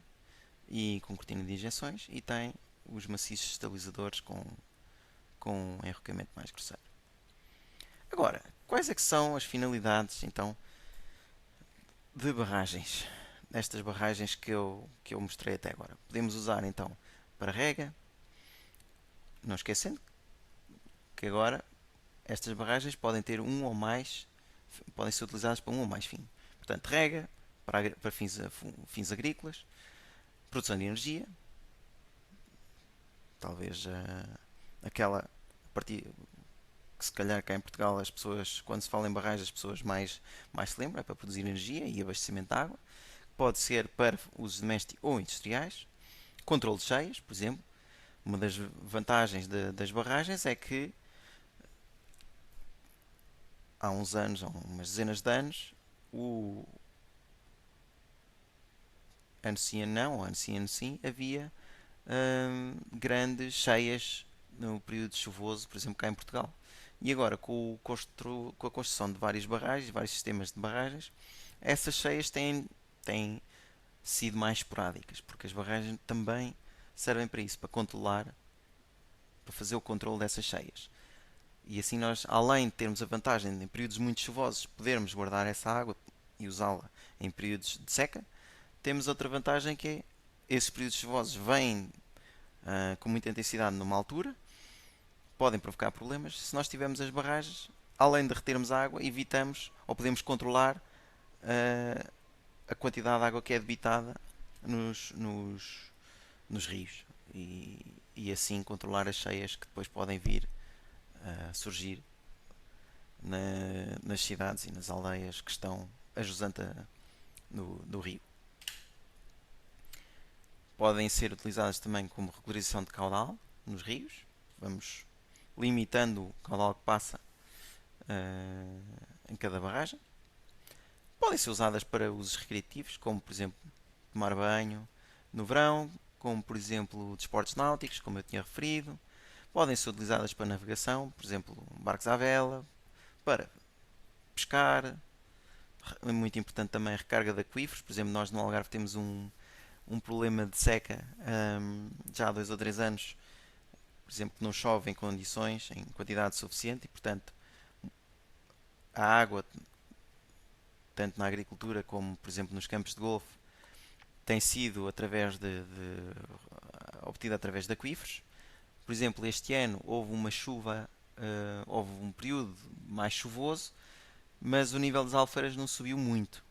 e com cortina de injeções, e tem os maciços estabilizadores com enrocamento mais grosseiro. Agora, quais é que são as finalidades então de barragens? Estas barragens que eu mostrei até agora. Podemos usar então para rega, não esquecendo que agora estas barragens podem ter podem ser utilizadas para um ou mais fins. Portanto, rega para fins agrícolas, produção de energia, talvez aquela partir que se calhar cá em Portugal as pessoas, quando se fala em barragens, as pessoas mais se lembram, é para produzir energia e abastecimento de água. Pode ser para usos domésticos ou industriais. Controle de cheias, por exemplo. Uma das vantagens das barragens é que há uns anos, há umas dezenas de anos, ano sim, ano não, ano sim, havia grandes cheias no período chuvoso, por exemplo, cá em Portugal. E agora, com a construção de várias barragens, vários sistemas de barragens, essas cheias têm sido mais esporádicas, porque as barragens também servem para isso, para fazer o controle dessas cheias. E assim nós, além de termos a vantagem de, em períodos muito chuvosos, podermos guardar essa água e usá-la em períodos de seca, temos outra vantagem, que é esses períodos chuvosos vêm com muita intensidade numa altura, podem provocar problemas. Se nós tivermos as barragens, além de retermos a água, evitamos ou podemos controlar a quantidade de água que é debitada nos rios e assim controlar as cheias que depois podem vir a surgir nas cidades e nas aldeias que estão a jusante do rio. Podem ser utilizadas também como regularização de caudal nos rios. Vamos limitando o caudal que passa em cada barragem. Podem ser usadas para usos recreativos, como por exemplo tomar banho no verão, como por exemplo desportos náuticos, como eu tinha referido. Podem ser utilizadas para navegação, por exemplo barcos à vela, para pescar. É muito importante também a recarga de aquíferos. Por exemplo, nós no Algarve temos um problema de seca já há 2 ou 3 anos. Por exemplo, que não chove em condições, em quantidade suficiente e, portanto, a água, tanto na agricultura como, por exemplo, nos campos de golfe, tem sido obtida através de aquíferos. Por exemplo, este ano houve uma chuva, houve um período mais chuvoso, mas o nível das alfeiras não subiu muito.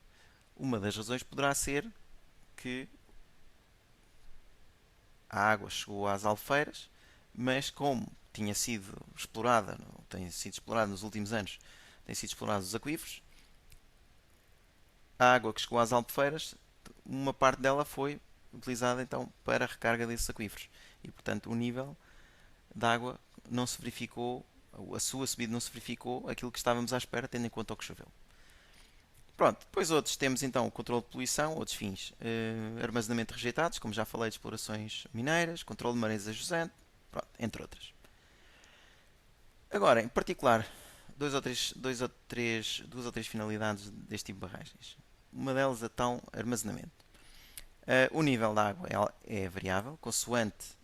Uma das razões poderá ser que a água chegou às albufeiras, mas como tinha sido explorada, tem sido explorada nos últimos anos, tem sido explorada os aquíferos, a água que chegou às albufeiras, uma parte dela foi utilizada então para a recarga desses aquíferos. E portanto o nível da água não se verificou, a sua subida não se verificou aquilo que estávamos à espera, tendo em conta o que choveu. Pronto, depois outros temos então o controle de poluição, outros fins, armazenamento de rejeitados, como já falei, de explorações mineiras, controle de marés a jusante, pronto, entre outras. Agora, em particular, duas ou três finalidades deste tipo de barragens. Uma delas é tal armazenamento. O nível da água é variável, consoante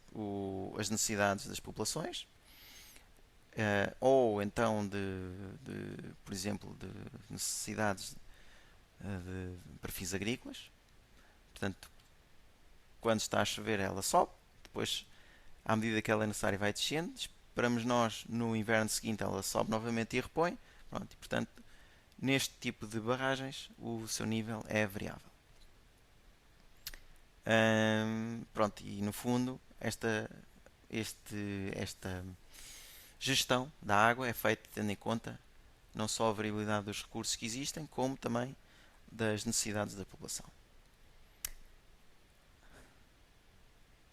as necessidades das populações, ou então por exemplo, de necessidades para fins agrícolas. Portanto, quando está a chover ela sobe, depois à medida que ela é necessária vai descendo, esperamos nós no inverno seguinte ela sobe novamente e repõe. Pronto, e, portanto, neste tipo de barragens o seu nível é variável. Pronto, e no fundo esta gestão da água é feita tendo em conta não só a variabilidade dos recursos que existem, como também das necessidades da população.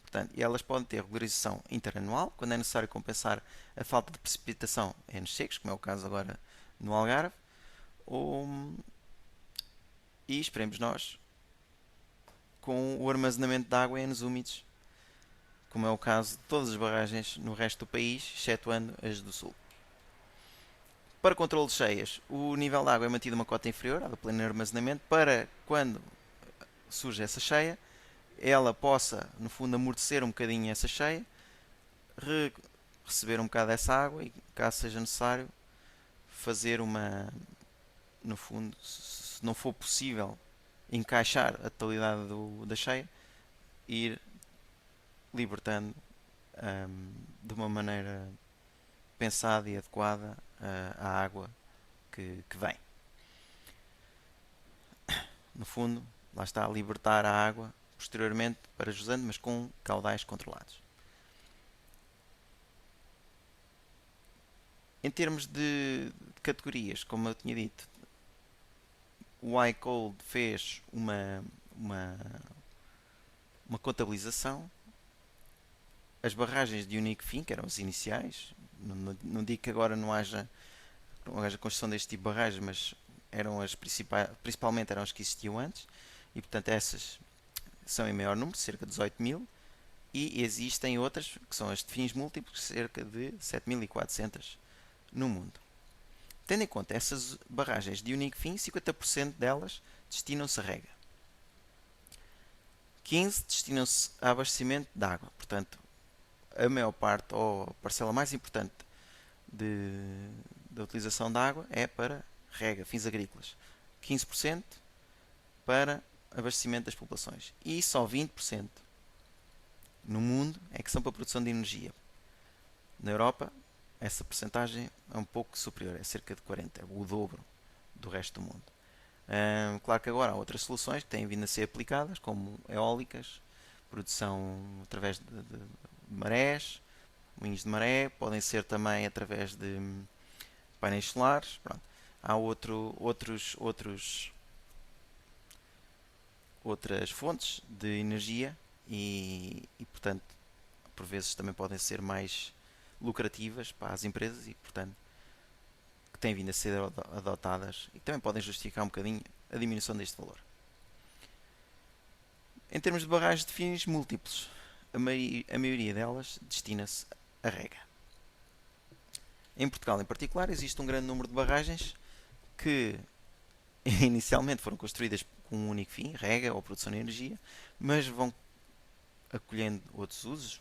Portanto, e elas podem ter regularização interanual, quando é necessário compensar a falta de precipitação em anos secos, como é o caso agora no Algarve, e esperemos nós com o armazenamento de água em anos úmidos, como é o caso de todas as barragens no resto do país, excetuando as do Sul. Para controle de cheias, o nível de água é mantido uma cota inferior ao do pleno armazenamento para quando surge essa cheia, ela possa, no fundo, amortecer um bocadinho essa cheia, receber um bocado dessa água e, caso seja necessário, fazer no fundo, se não for possível encaixar a totalidade da cheia, ir libertando de uma maneira pensada e adequada a água que vem. No fundo, lá está a libertar a água posteriormente para jusante, mas com caudais controlados. Em termos de categorias, como eu tinha dito, o iCold fez uma contabilização. As barragens de único fim, que eram as iniciais, não digo que agora não haja construção deste tipo de barragens, mas eram as principalmente eram as que existiam antes, e portanto essas são em maior número, cerca de 18.000, e existem outras, que são as de fins múltiplos, cerca de 7.400 no mundo. Tendo em conta essas barragens de único fim, 50% delas destinam-se a rega. 15% destinam-se a abastecimento de água. Portanto, a maior parte, ou a parcela mais importante da utilização de água é para rega, fins agrícolas. 15% para abastecimento das populações. E só 20% no mundo é que são para a produção de energia. Na Europa, essa percentagem é um pouco superior, é cerca de 40%, é o dobro do resto do mundo. Claro que agora há outras soluções que têm vindo a ser aplicadas, como eólicas, produção através de marés, moinhos de maré, podem ser também através de painéis solares. Pronto. Há outras fontes de energia e, portanto, por vezes também podem ser mais lucrativas para as empresas e, portanto, que têm vindo a ser adotadas e também podem justificar um bocadinho a diminuição deste valor. Em termos de barragens de fins múltiplos, a maioria delas destina-se a rega. Em Portugal, em particular, existe um grande número de barragens que inicialmente foram construídas com um único fim, rega ou produção de energia, mas vão acolhendo outros usos,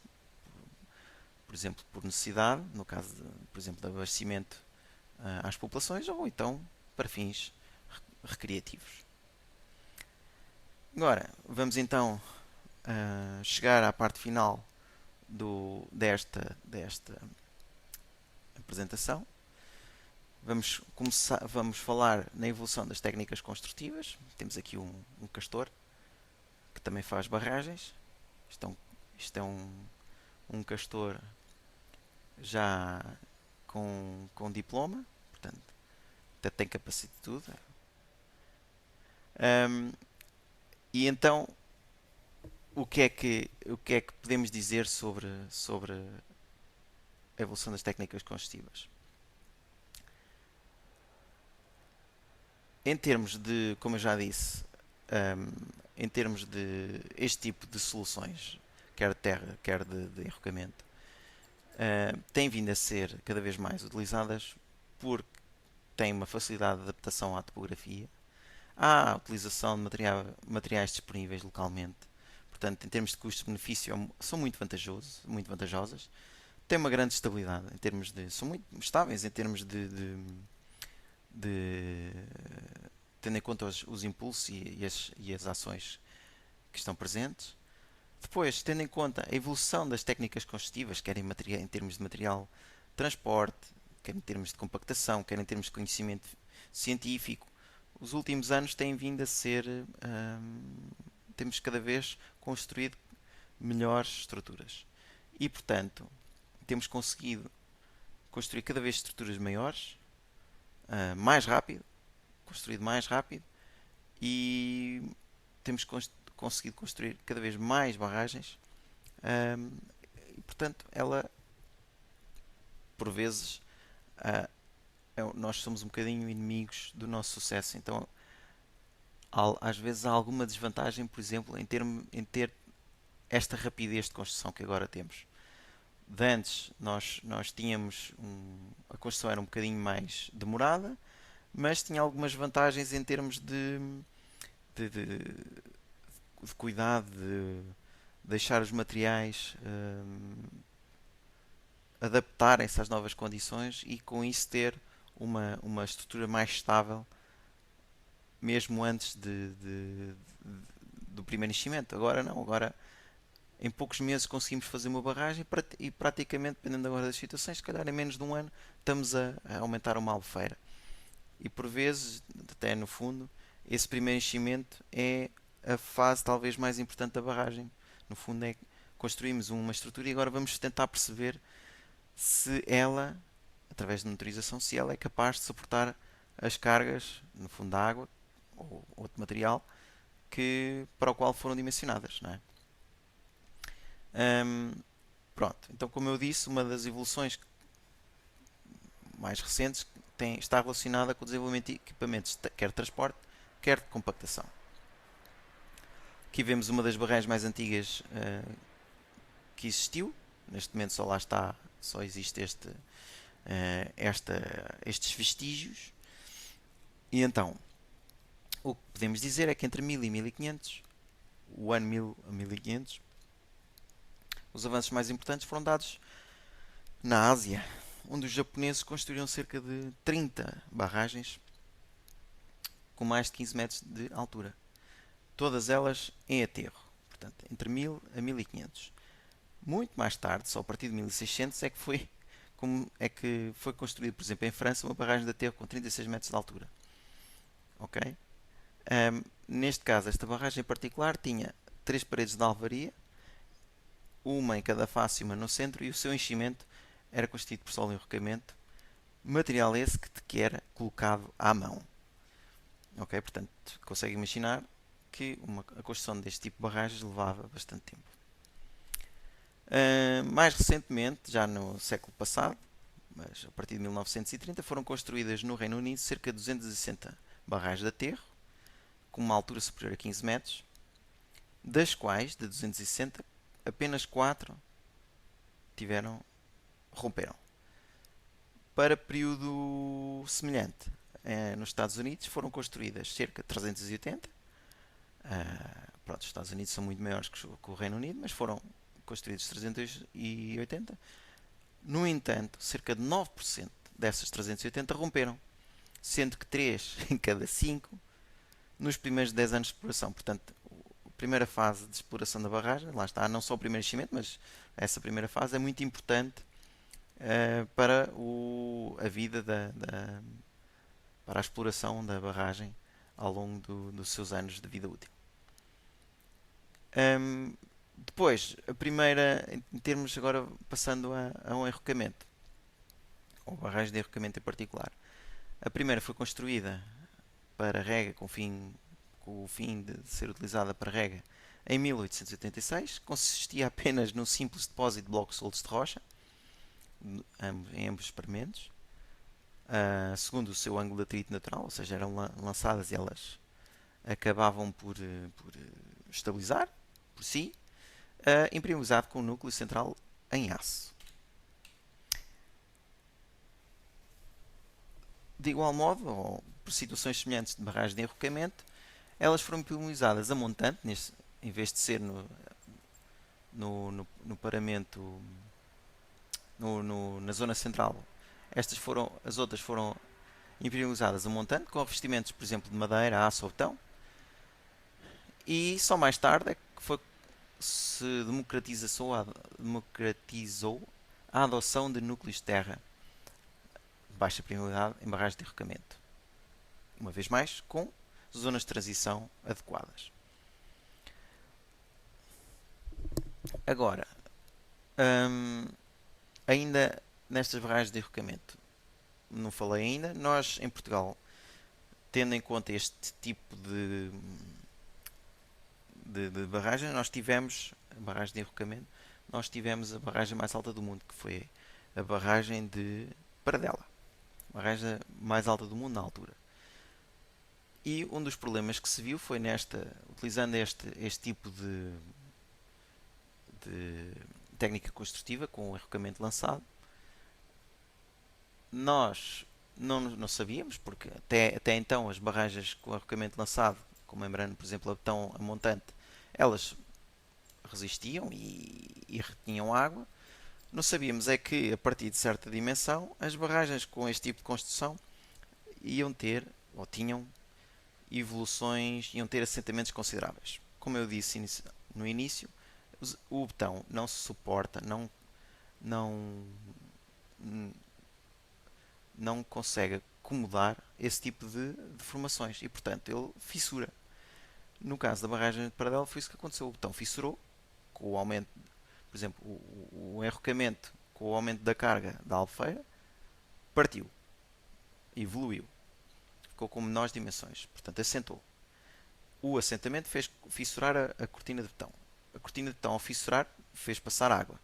por exemplo, por necessidade, no caso, por exemplo, de abastecimento às populações, ou então para fins recreativos. Agora, vamos então chegar à parte final desta apresentação. Vamos falar na evolução das técnicas construtivas. Temos aqui um castor que também faz barragens. Isto é um castor já com diploma, portanto, até tem capacidade de tudo. E então, o que é que podemos dizer sobre a evolução das técnicas construtivas? Em termos de, como eu já disse, em termos de este tipo de soluções, quer de terra, quer de enrocamento, têm vindo a ser cada vez mais utilizadas porque têm uma facilidade de adaptação à topografia, há a utilização de materiais disponíveis localmente, portanto, em termos de custo-benefício, são muito vantajosas, têm uma grande estabilidade, são muito estáveis em termos de tendo em conta os impulsos e as ações que estão presentes. Depois, tendo em conta a evolução das técnicas construtivas, quer em termos de material de transporte, quer em termos de compactação, quer em termos de conhecimento científico, os últimos anos têm vindo a ser, temos cada vez construído melhores estruturas. E, portanto, temos conseguido construir cada vez estruturas maiores, mais rápido, construído mais rápido, e temos conseguido construir cada vez mais barragens, e portanto ela, por vezes, nós somos um bocadinho inimigos do nosso sucesso, então às vezes há alguma desvantagem, por exemplo, em ter esta rapidez de construção que agora temos. De antes nós tínhamos a construção era um bocadinho mais demorada, mas tinha algumas vantagens em termos de cuidado, de deixar os materiais adaptarem-se às novas condições e com isso ter uma estrutura mais estável mesmo antes do primeiro enchimento. Agora não, agora em poucos meses conseguimos fazer uma barragem e praticamente, dependendo agora das situações, se calhar em menos de um ano estamos a aumentar uma albufeira. E por vezes, até no fundo, esse primeiro enchimento é a fase talvez mais importante da barragem. No fundo é construímos uma estrutura e agora vamos tentar perceber se ela, através de monitorização, se ela é capaz de suportar as cargas, no fundo da água ou outro material para o qual foram dimensionadas, não é? Pronto, então como eu disse, uma das evoluções mais recentes está relacionada com o desenvolvimento de equipamentos, quer de transporte, quer de compactação. Aqui vemos uma das barragens mais antigas que existiu. Neste momento só existe estes vestígios. E então, o que podemos dizer é que entre 1000 e 1500, o ano 1000 a 1500, os avanços mais importantes foram dados na Ásia, onde os japoneses construíram cerca de 30 barragens com mais de 15 metros de altura. Todas elas em aterro, portanto, entre 1000 a 1500. Muito mais tarde, só a partir de 1600, é que foi construída, por exemplo, em França, uma barragem de aterro com 36 metros de altura. Ok? Neste caso, esta barragem em particular tinha 3 paredes de alvenaria, uma em cada face e uma no centro, e o seu enchimento era constituído por solo e enrocamento, material esse que era colocado à mão. Ok? Portanto, consegue imaginar que a construção deste tipo de barragens levava bastante tempo. Mais recentemente, já no século passado, mas a partir de 1930, foram construídas no Reino Unido cerca de 260 barragens de aterro, com uma altura superior a 15 metros, das quais, de 260, apenas 4 romperam. Para período semelhante, nos Estados Unidos foram construídas cerca de 380. Pronto, os Estados Unidos são muito maiores que o Reino Unido, mas foram construídos 380. No entanto, cerca de 9% dessas 380 romperam, sendo que 3 em cada 5 nos primeiros 10 anos de exploração. Portanto, a primeira fase de exploração da barragem, lá está, não só o primeiro enchimento, mas essa primeira fase é muito importante para a vida para a exploração da barragem ao longo dos seus anos de vida útil. Depois, a primeira, em termos agora passando a um enrocamento, ou barragem de enrocamento em particular. A primeira foi construída para rega com o fim de ser utilizada para rega em 1886. Consistia apenas num simples depósito de blocos soltos de rocha em ambos os paramentos, segundo o seu ângulo de atrito natural, ou seja, eram lançadas e elas acabavam por estabilizar por si, impermeabilizado com o núcleo central em aço. De igual modo, ou por situações semelhantes de barragens de enrocamento, elas foram impermeabilizadas a montante, em vez de ser no paramento, na zona central. As outras foram impermeabilizadas a montante, com revestimentos, por exemplo, de madeira, aço ou betão. E só mais tarde é que se democratizou a adoção de núcleos de terra de baixa permeabilidade em barragens de enrocamento. Uma vez mais, com zonas de transição adequadas. Agora, ainda nestas barragens de enrocamento, não falei ainda, nós em Portugal, tendo em conta este tipo de barragem, nós tivemos a barragem de enrocamento, nós tivemos a barragem mais alta do mundo, que foi a barragem de Paradela, a barragem mais alta do mundo na altura. E um dos problemas que se viu foi utilizando este tipo de técnica construtiva com o enrocamento lançado, nós não sabíamos, porque até então as barragens com enrocamento lançado, com membrana, por exemplo, a betão a montante, elas resistiam e retinham água. Não sabíamos é que, a partir de certa dimensão, as barragens com este tipo de construção iam ter, ou tinham, iam ter assentamentos consideráveis. Como eu disse no início, o betão não se suporta, não consegue acomodar esse tipo de formações e, portanto, ele fissura. No caso da barragem de Paradela foi isso que aconteceu. O betão fissurou com o aumento, por exemplo, o enrocamento com o aumento da carga da albufeira, partiu, evoluiu, ficou com menores dimensões, portanto assentou. O assentamento fez fissurar a cortina de betão. A cortina de betão, ao fissurar, fez passar água.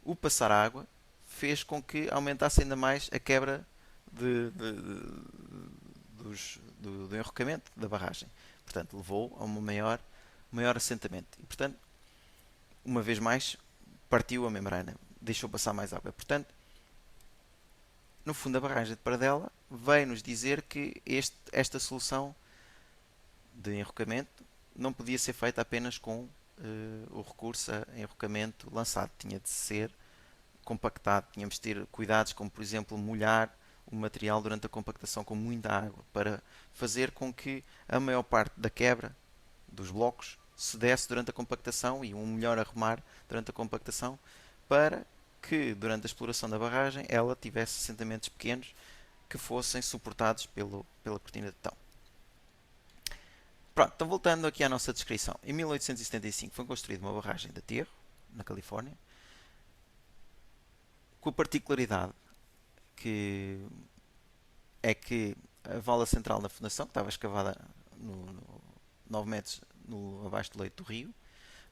O passar água fez com que aumentasse ainda mais a quebra do enrocamento da barragem. Portanto, levou a um maior assentamento. E, portanto, uma vez mais, partiu a membrana, deixou passar mais água. Portanto, no fundo, a barragem de Paradela veio-nos dizer que esta solução de enrocamento não podia ser feita apenas com o recurso a enrocamento lançado. Tinha de ser compactado, tínhamos de ter cuidados como, por exemplo, molhar o material durante a compactação com muita água para fazer com que a maior parte da quebra dos blocos se desse durante a compactação e um melhor arrumar durante a compactação para que durante a exploração da barragem ela tivesse assentamentos pequenos que fossem suportados pela cortina de betão. Pronto, então voltando aqui à nossa descrição. Em 1875 foi construída uma barragem de aterro na Califórnia, com a particularidade que a vala central da fundação, que estava escavada 9 metros abaixo do leito do rio,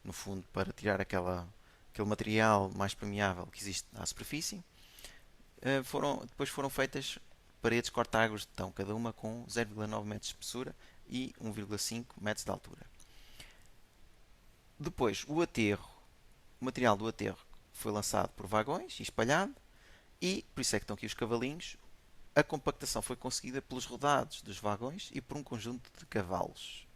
no fundo para tirar aquele material mais permeável que existe à superfície, depois foram feitas paredes corta-águas de betão, cada uma com 0,9 metros de espessura e 1,5 metros de altura. Depois, o aterro, o material do aterro foi lançado por vagões e espalhado, e por isso é que estão aqui os cavalinhos. A compactação foi conseguida pelos rodados dos vagões e por um conjunto de cavalos.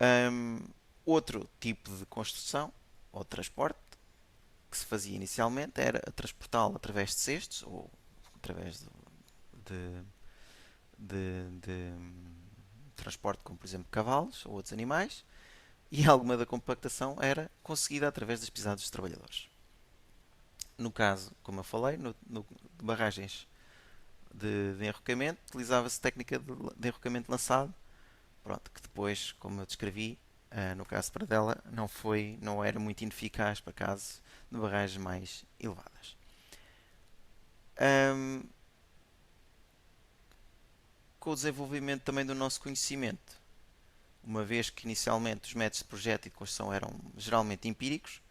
Um, Outro tipo de construção ou transporte que se fazia inicialmente era transportá-lo através de cestos ou através de, de transporte como por exemplo cavalos ou outros animais, e alguma da compactação era conseguida através das pisadas dos trabalhadores. No caso, como eu falei, de barragens de enrocamento, utilizava-se técnica de enrocamento lançado, pronto, que depois, como eu descrevi, no caso para dela, não era muito ineficaz para casos de barragens mais elevadas. Um, com o desenvolvimento também do nosso conhecimento, uma vez que inicialmente os métodos de projeto e de construção eram geralmente empíricos,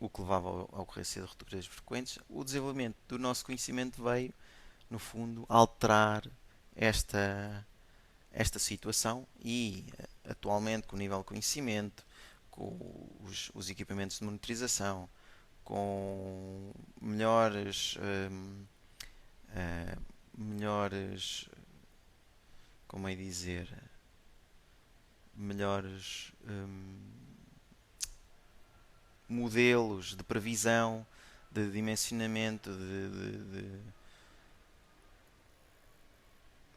o que levava à ocorrência de rupturas frequentes, o desenvolvimento do nosso conhecimento veio, no fundo, alterar esta situação e, atualmente, com o nível de conhecimento, com os equipamentos de monitorização, com melhores, como é dizer, melhores modelos de previsão, de dimensionamento,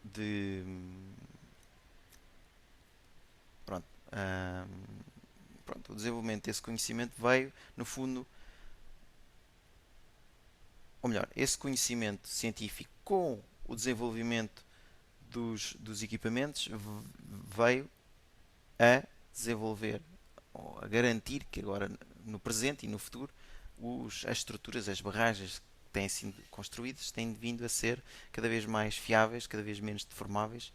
de pronto, pronto, o desenvolvimento desse conhecimento veio, no fundo, ou melhor, esse conhecimento científico com o desenvolvimento dos equipamentos veio a desenvolver, ou a garantir que agora, no presente e no futuro, as estruturas, as barragens que têm sido construídas têm vindo a ser cada vez mais fiáveis, cada vez menos deformáveis,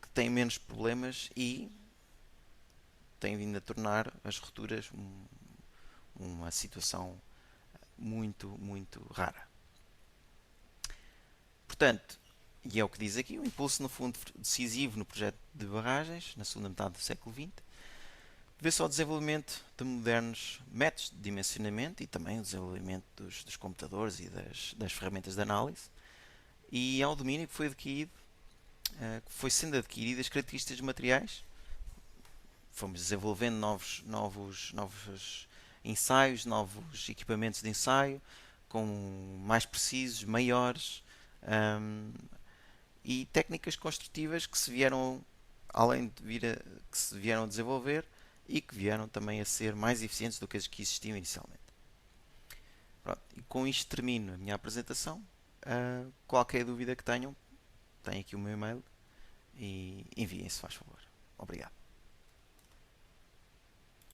que têm menos problemas e têm vindo a tornar as rupturas uma situação muito, muito rara. Portanto, e é o que diz aqui, o impulso no fundo decisivo no projeto de barragens, na segunda metade do século XX, vê-se ao desenvolvimento de modernos métodos de dimensionamento e também o desenvolvimento dos computadores e das ferramentas de análise, e ao domínio que foi adquirido, que foi sendo adquirido as características dos materiais. Fomos desenvolvendo novos ensaios, novos equipamentos de ensaio, com mais precisos, maiores, e técnicas construtivas que se vieram, além de que se vieram a desenvolver e que vieram também a ser mais eficientes do que as que existiam inicialmente. Pronto, e com isto termino a minha apresentação. Qualquer dúvida que tenham, tenho aqui o meu e-mail e enviem se faz favor. Obrigado.